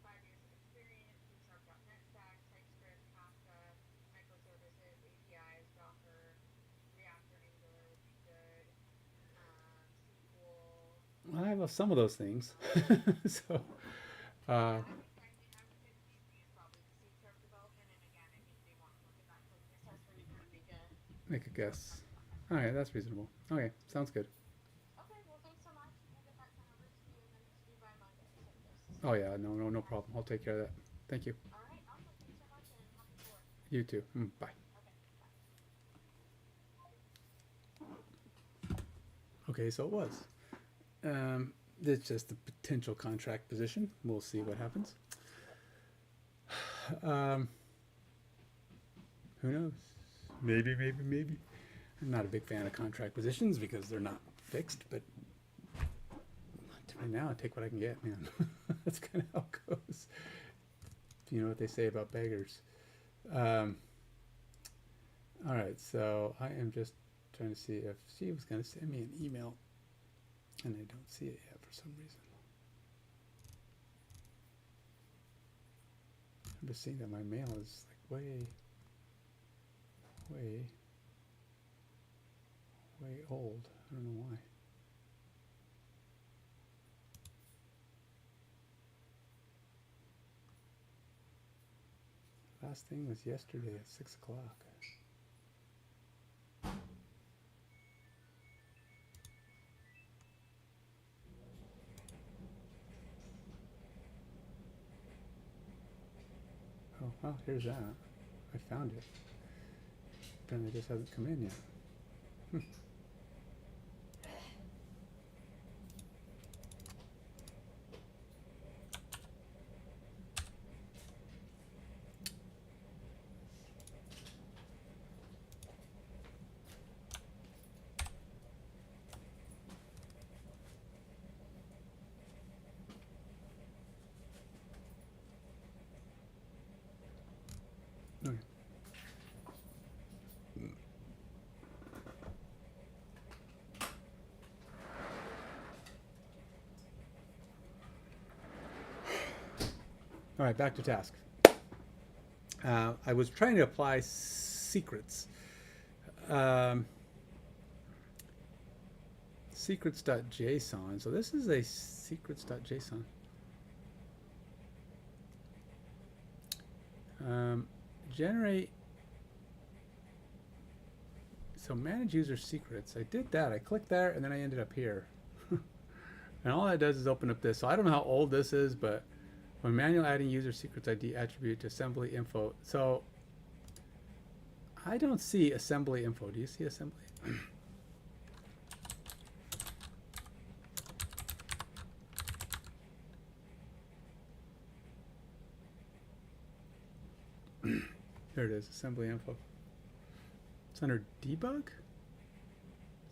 5 years of experience, C#.NET Stack, TypeScript, Kafka, microservices, APIs, Docker, React or Angular would be good. SQL. Well, I have some of those things. So, Yeah, uh, I would say the main thing is probably the C# development, and again, I think they want to look at that coding assessment and kind of make a make a guess. judgment on that. All right, that's reasonable. Okay, sounds good. Okay, well, thanks so much. We'll get that sent over to you, and then it's due by Monday. So just Oh yeah, no problem. I'll take care of that. Thank you. all right, awesome. Thanks so much, and happy 4th. You too. Bye. Okay, bye. Okay, so it was. It's just a potential contract position. We'll see what happens. Um, who knows? Maybe. I'm not a big fan of contract positions because they're not fixed, but right now I take what I can get, man. That's kind of how it goes. You know what they say about beggars. All right, so I am just trying to see if she was going to send me an email, and I don't see it yet for some reason. I'm just seeing that my mail is like way old. I don't know why. Last thing was yesterday at 6 o'clock. Oh, well, here's that. I found it. Apparently it just hasn't come in yet. All right, back to task. I was trying to apply secrets. Secrets.json. So this is a secrets.json. Generate. So manage user secrets. I did that. I clicked there and then I ended up here. And all that does is open up this. So I don't know how old this is, but when manual adding user secrets ID attribute to assembly info. So I don't see assembly info. Do you see assembly? There it is, assembly info. It's under debug.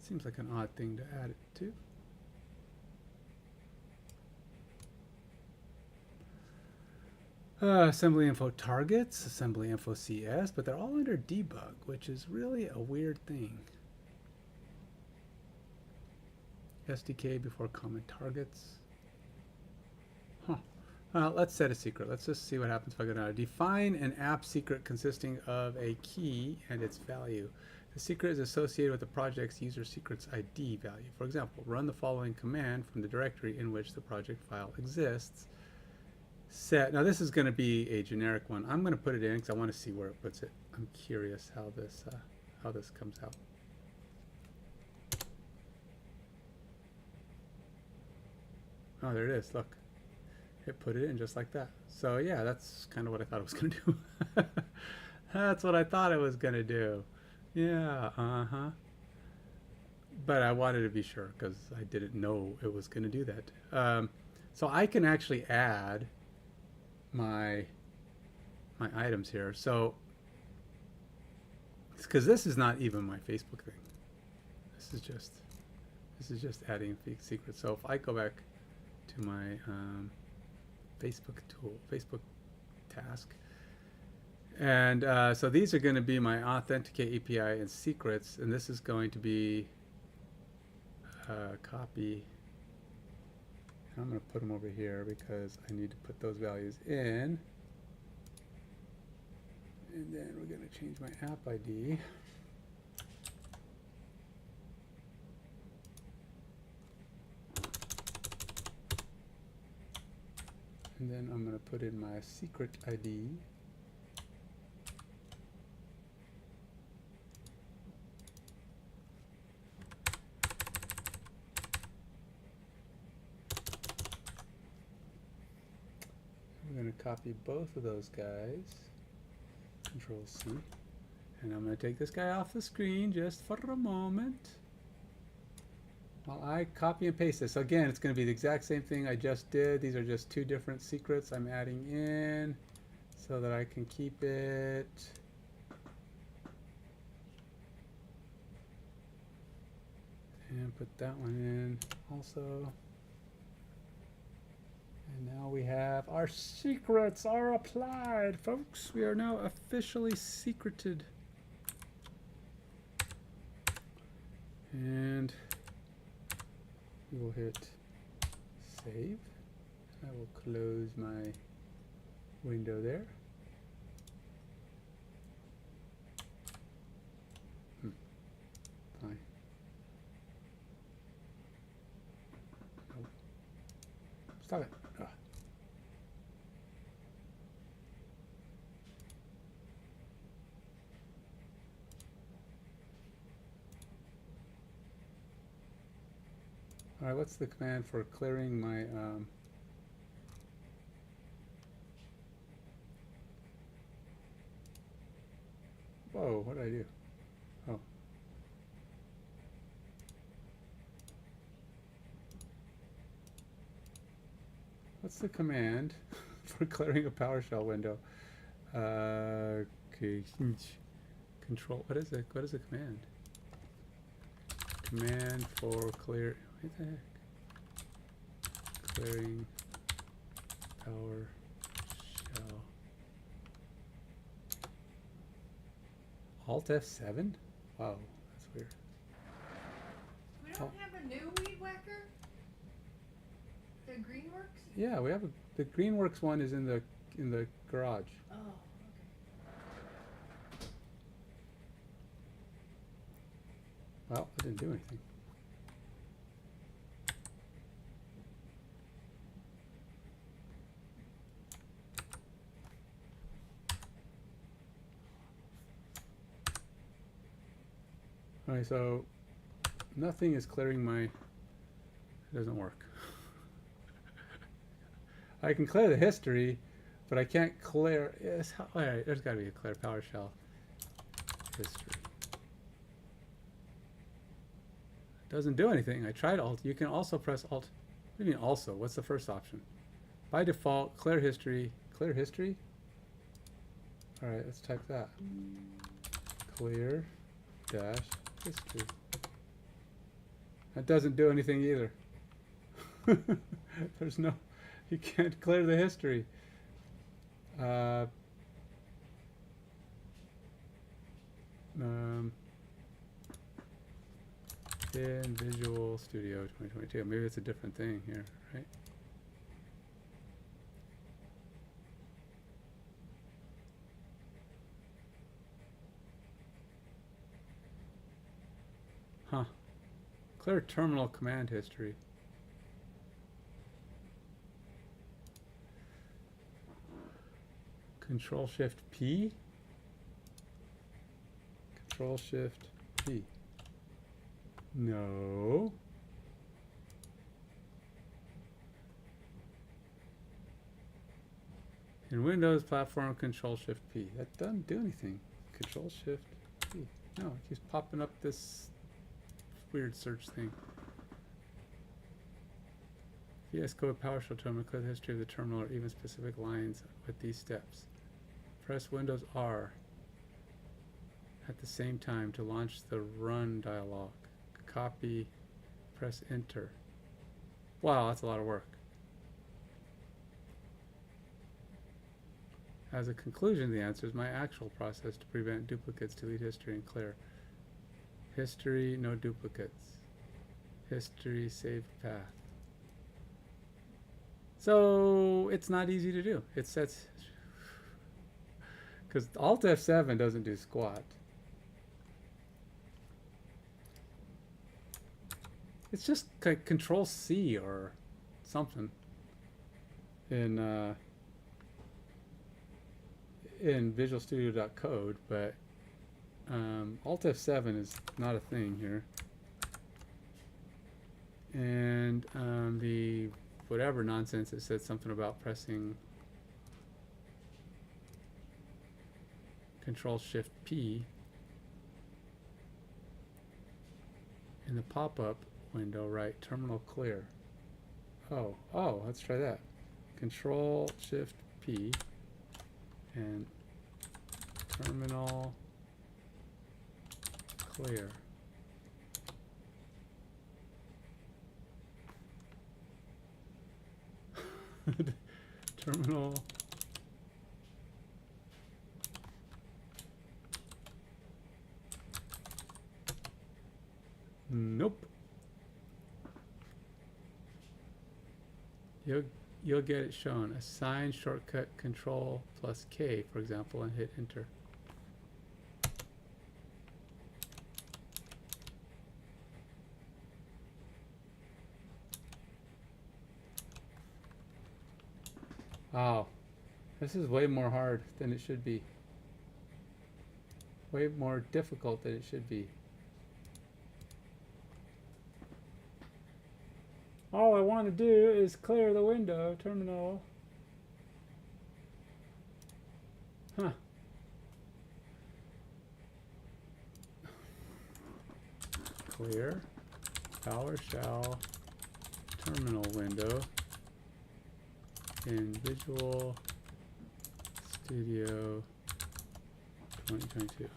Seems like an odd thing to add it to. Assembly info targets, assembly info CS, but they're all under debug, which is really a weird thing. SDK before common targets. Huh. Let's set a secret. Let's just see what happens if I go down. Define an app secret consisting of a key and its value. The secret is associated with the project's user secrets ID value. For example, run the following command from the directory in which the project file exists. Set. Now this is going to be a generic one. I'm going to put it in because I want to see where it puts it. I'm curious how this comes out. Oh, there it is. Look, it put it in just like that. So yeah, that's kind of what I thought it was going to do. That's what I thought it was going to do. Yeah. But I wanted to be sure because I didn't know it was going to do that. So I can actually add my items here. So because this is not even my Facebook thing. This is just adding secrets. So if I go back to my Facebook task, and so these are going to be my authenticate API and secrets, and this is going to be copy. I'm going to put them over here because I need to put those values in. And then we're going to change my app ID. And then I'm going to put in my secret ID. I'm going to copy both of those guys, Control C, and I'm going to take this guy off the screen just for a moment while I copy and paste this. So again, it's going to be the exact same thing I just did. These are just two different secrets I'm adding in so that I can keep it. And put that one in also. And now we have our secrets are applied, folks. We are now officially secreted. And we will hit save. I will close my window there. Fine. Oh. Stop it. All right, what's the command for clearing my whoa, what did I do? Oh. What's the command for clearing a PowerShell window? Okay. Control, what is it? What is the command? Command for clear, what the heck? Clearing PowerShell. Alt F7? Wow, that's weird. We don't have a new weed whacker? The Greenworks? Yeah, we have the Greenworks one is in the in the garage. Oh, okay. Well, I didn't do anything. Alright, so nothing is clearing my... It doesn't work. I can clear the history, but I can't clear... Yes, alright, there's got to be a clear PowerShell history. Doesn't do anything. I tried Alt. You can also press Alt. What do you mean also? What's the first option? By default, clear history. Clear history? Alright, let's type that. Clear dash history. That doesn't do anything either. There's no... You can't clear the history. In Visual Studio 2022. Maybe it's a different thing here, right? Huh. Clear terminal command history. Control Shift P. Control Shift P. No. In Windows platform, Control Shift P. That doesn't do anything. Control Shift P. No, it keeps popping up this weird search thing. VS Code PowerShell terminal, clear the history of the terminal or even specific lines with these steps. Press Windows R at the same time to launch the Run dialog. Copy, press Enter. Wow, that's a lot of work. As a conclusion, the answer is my actual process to prevent duplicates, delete history, and clear. History, no duplicates. History, save path. So it's not easy to do. It sets, because Alt F7 doesn't do squat. It's just like Control C or something in Visual Studio.code, but Alt F7 is not a thing here. And the whatever nonsense, it said something about pressing Control Shift P in the pop-up window, right? Terminal clear. Oh, let's try that. Control Shift P and terminal clear. Terminal nope. You'll get it shown. Assign shortcut Control plus K, for example, and hit Enter. Wow, this is way more hard than it should be. Way more difficult than it should be. All I want to do is clear the window, terminal. Huh. Clear PowerShell terminal window in Visual Studio 2022.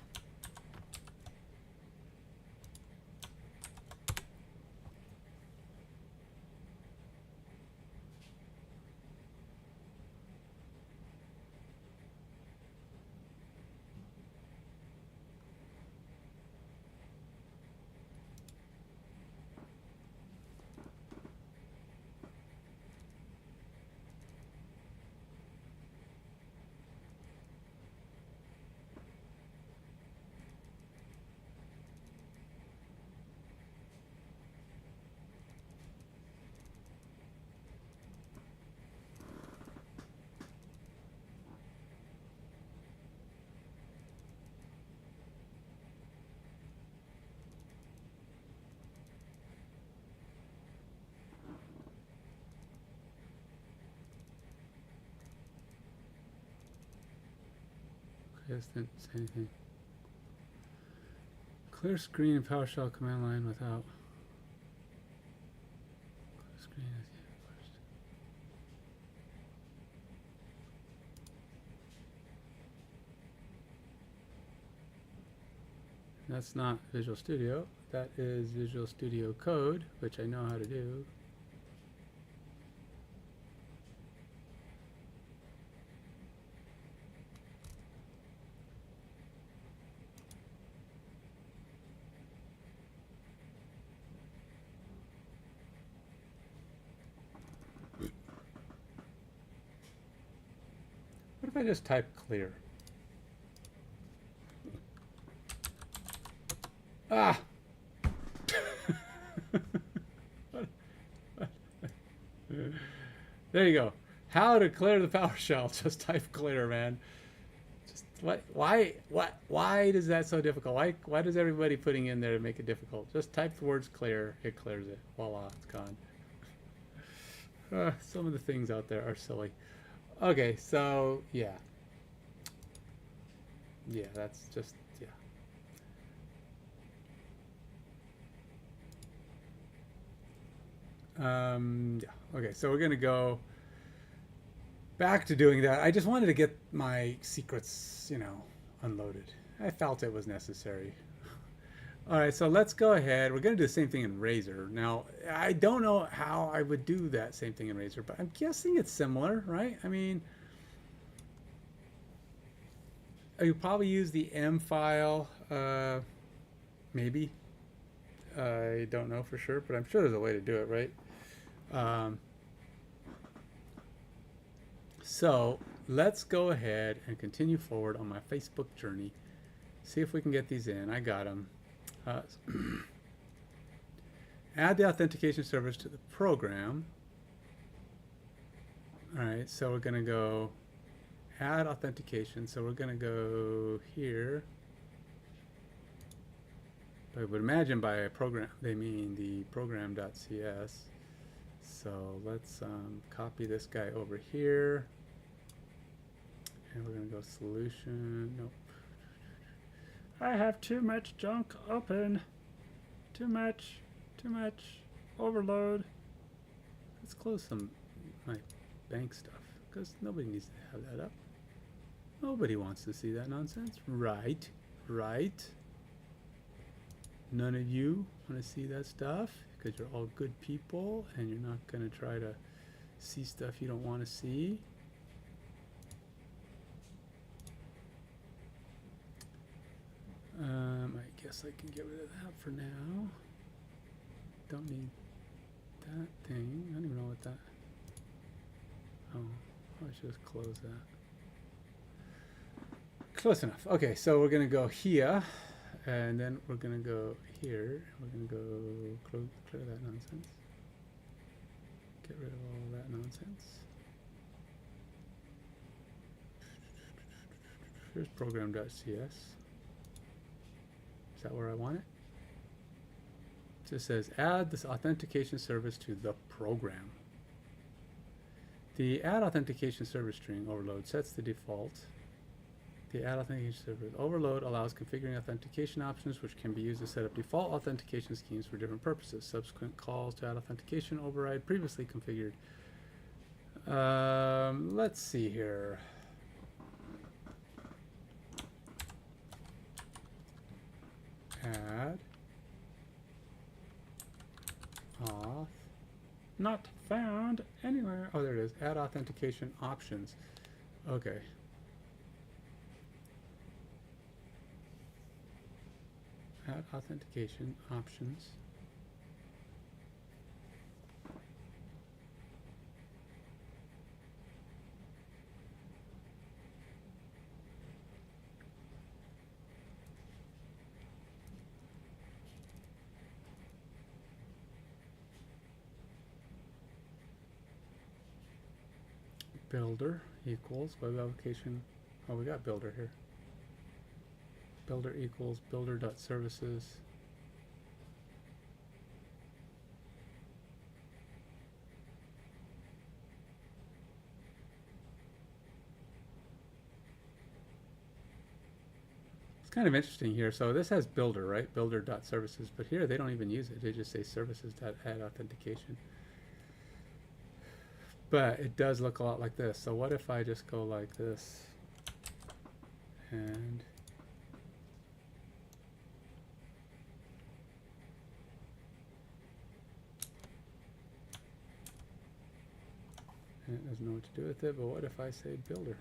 I just didn't say anything. Clear screen in PowerShell command line without. Clear screen is first. That's not Visual Studio. That is Visual Studio Code, which I know how to do. What if I just type clear? Ah! There you go. How to clear the PowerShell. Just type clear, man. Just why is that so difficult? Why does everybody putting in there make it difficult? Just type the words clear, it clears it. Voila, it's gone. Some of the things out there are silly. Okay, so yeah. Yeah, that's just, yeah. Yeah. Okay, so we're gonna go back to doing that. I just wanted to get my secrets, you know, unloaded. I felt it was necessary. All right, so let's go ahead. We're gonna do the same thing in Razor. Now, I don't know how I would do that same thing in Razor, but I'm guessing it's similar, right? I mean, you probably use the M file, maybe. I don't know for sure, but I'm sure there's a way to do it, right? So let's go ahead and continue forward on my Facebook journey. See if we can get these in. I got them. Add the authentication service to the program. All right, so we're going to go add authentication. So we're going to go here. I would imagine by a program, they mean the program.cs. So let's copy this guy over here. And we're going to go solution. Nope. I have too much junk open. Too much. Overload. Let's close some my bank stuff because nobody needs to have that up. Nobody wants to see that nonsense. Right. None of you want to see that stuff because you're all good people and you're not going to try to see stuff you don't want to see. I guess I can get rid of that for now. Don't need that thing. I don't even know what that. Oh, I should just close that. Close enough. Okay, so we're going to go here. And then we're going to go here. We're going to go clear that nonsense. Get rid of all that nonsense. Here's program.cs. Is that where I want it? It just says add this authentication service to the program. The add authentication service string overload sets the default. The add authentication service overload allows configuring authentication options which can be used to set up default authentication schemes for different purposes. Subsequent calls to add authentication override previously configured. Let's see here. Add auth not found anywhere. Oh, there it is. Add authentication options. Okay. Add authentication options. Builder equals web application. Oh, we got builder here. Builder equals builder.services. kind of interesting here. So this has builder, right? Builder.services, but here they don't even use it. They just say services.add authentication. But it does look a lot like this. So what if I just go like this and it doesn't know what to do with it, but what if I say builder?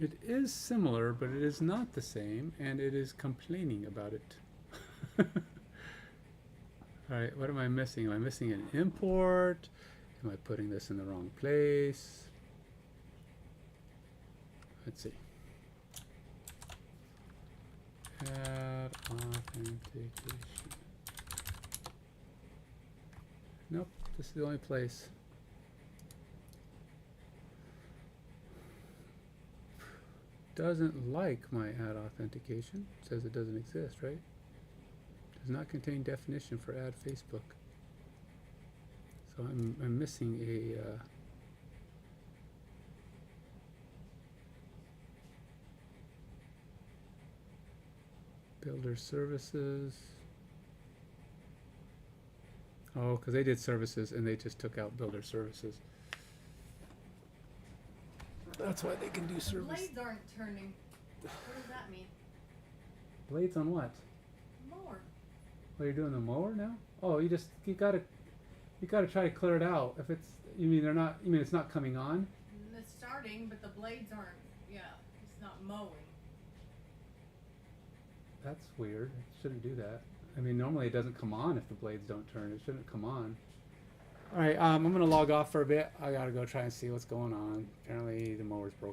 It is similar, but it is not the same, and it is complaining about it. Alright, what am I missing? Am I missing an import? Am I putting this in the wrong place? Let's see. Add authentication. Nope, this is the only place. Doesn't like my add authentication. Says it doesn't exist, right? Does not contain definition for add Facebook. So I'm missing a builder services. Oh, because they did services and they just took out builder services. That's why they can do The service. blades aren't turning. What does that mean? Blades on what? Mower. Oh, you're doing the mower now? Oh, you gotta try to clear it out. If it's, you mean it's not coming on? It's starting, but the blades aren't. Yeah, it's not mowing. That's weird. It shouldn't do that. I mean, normally it doesn't come on if the blades don't turn. It shouldn't come on. All right, I'm gonna log off for a bit. I gotta go try and see what's going on. Apparently the mower's broken.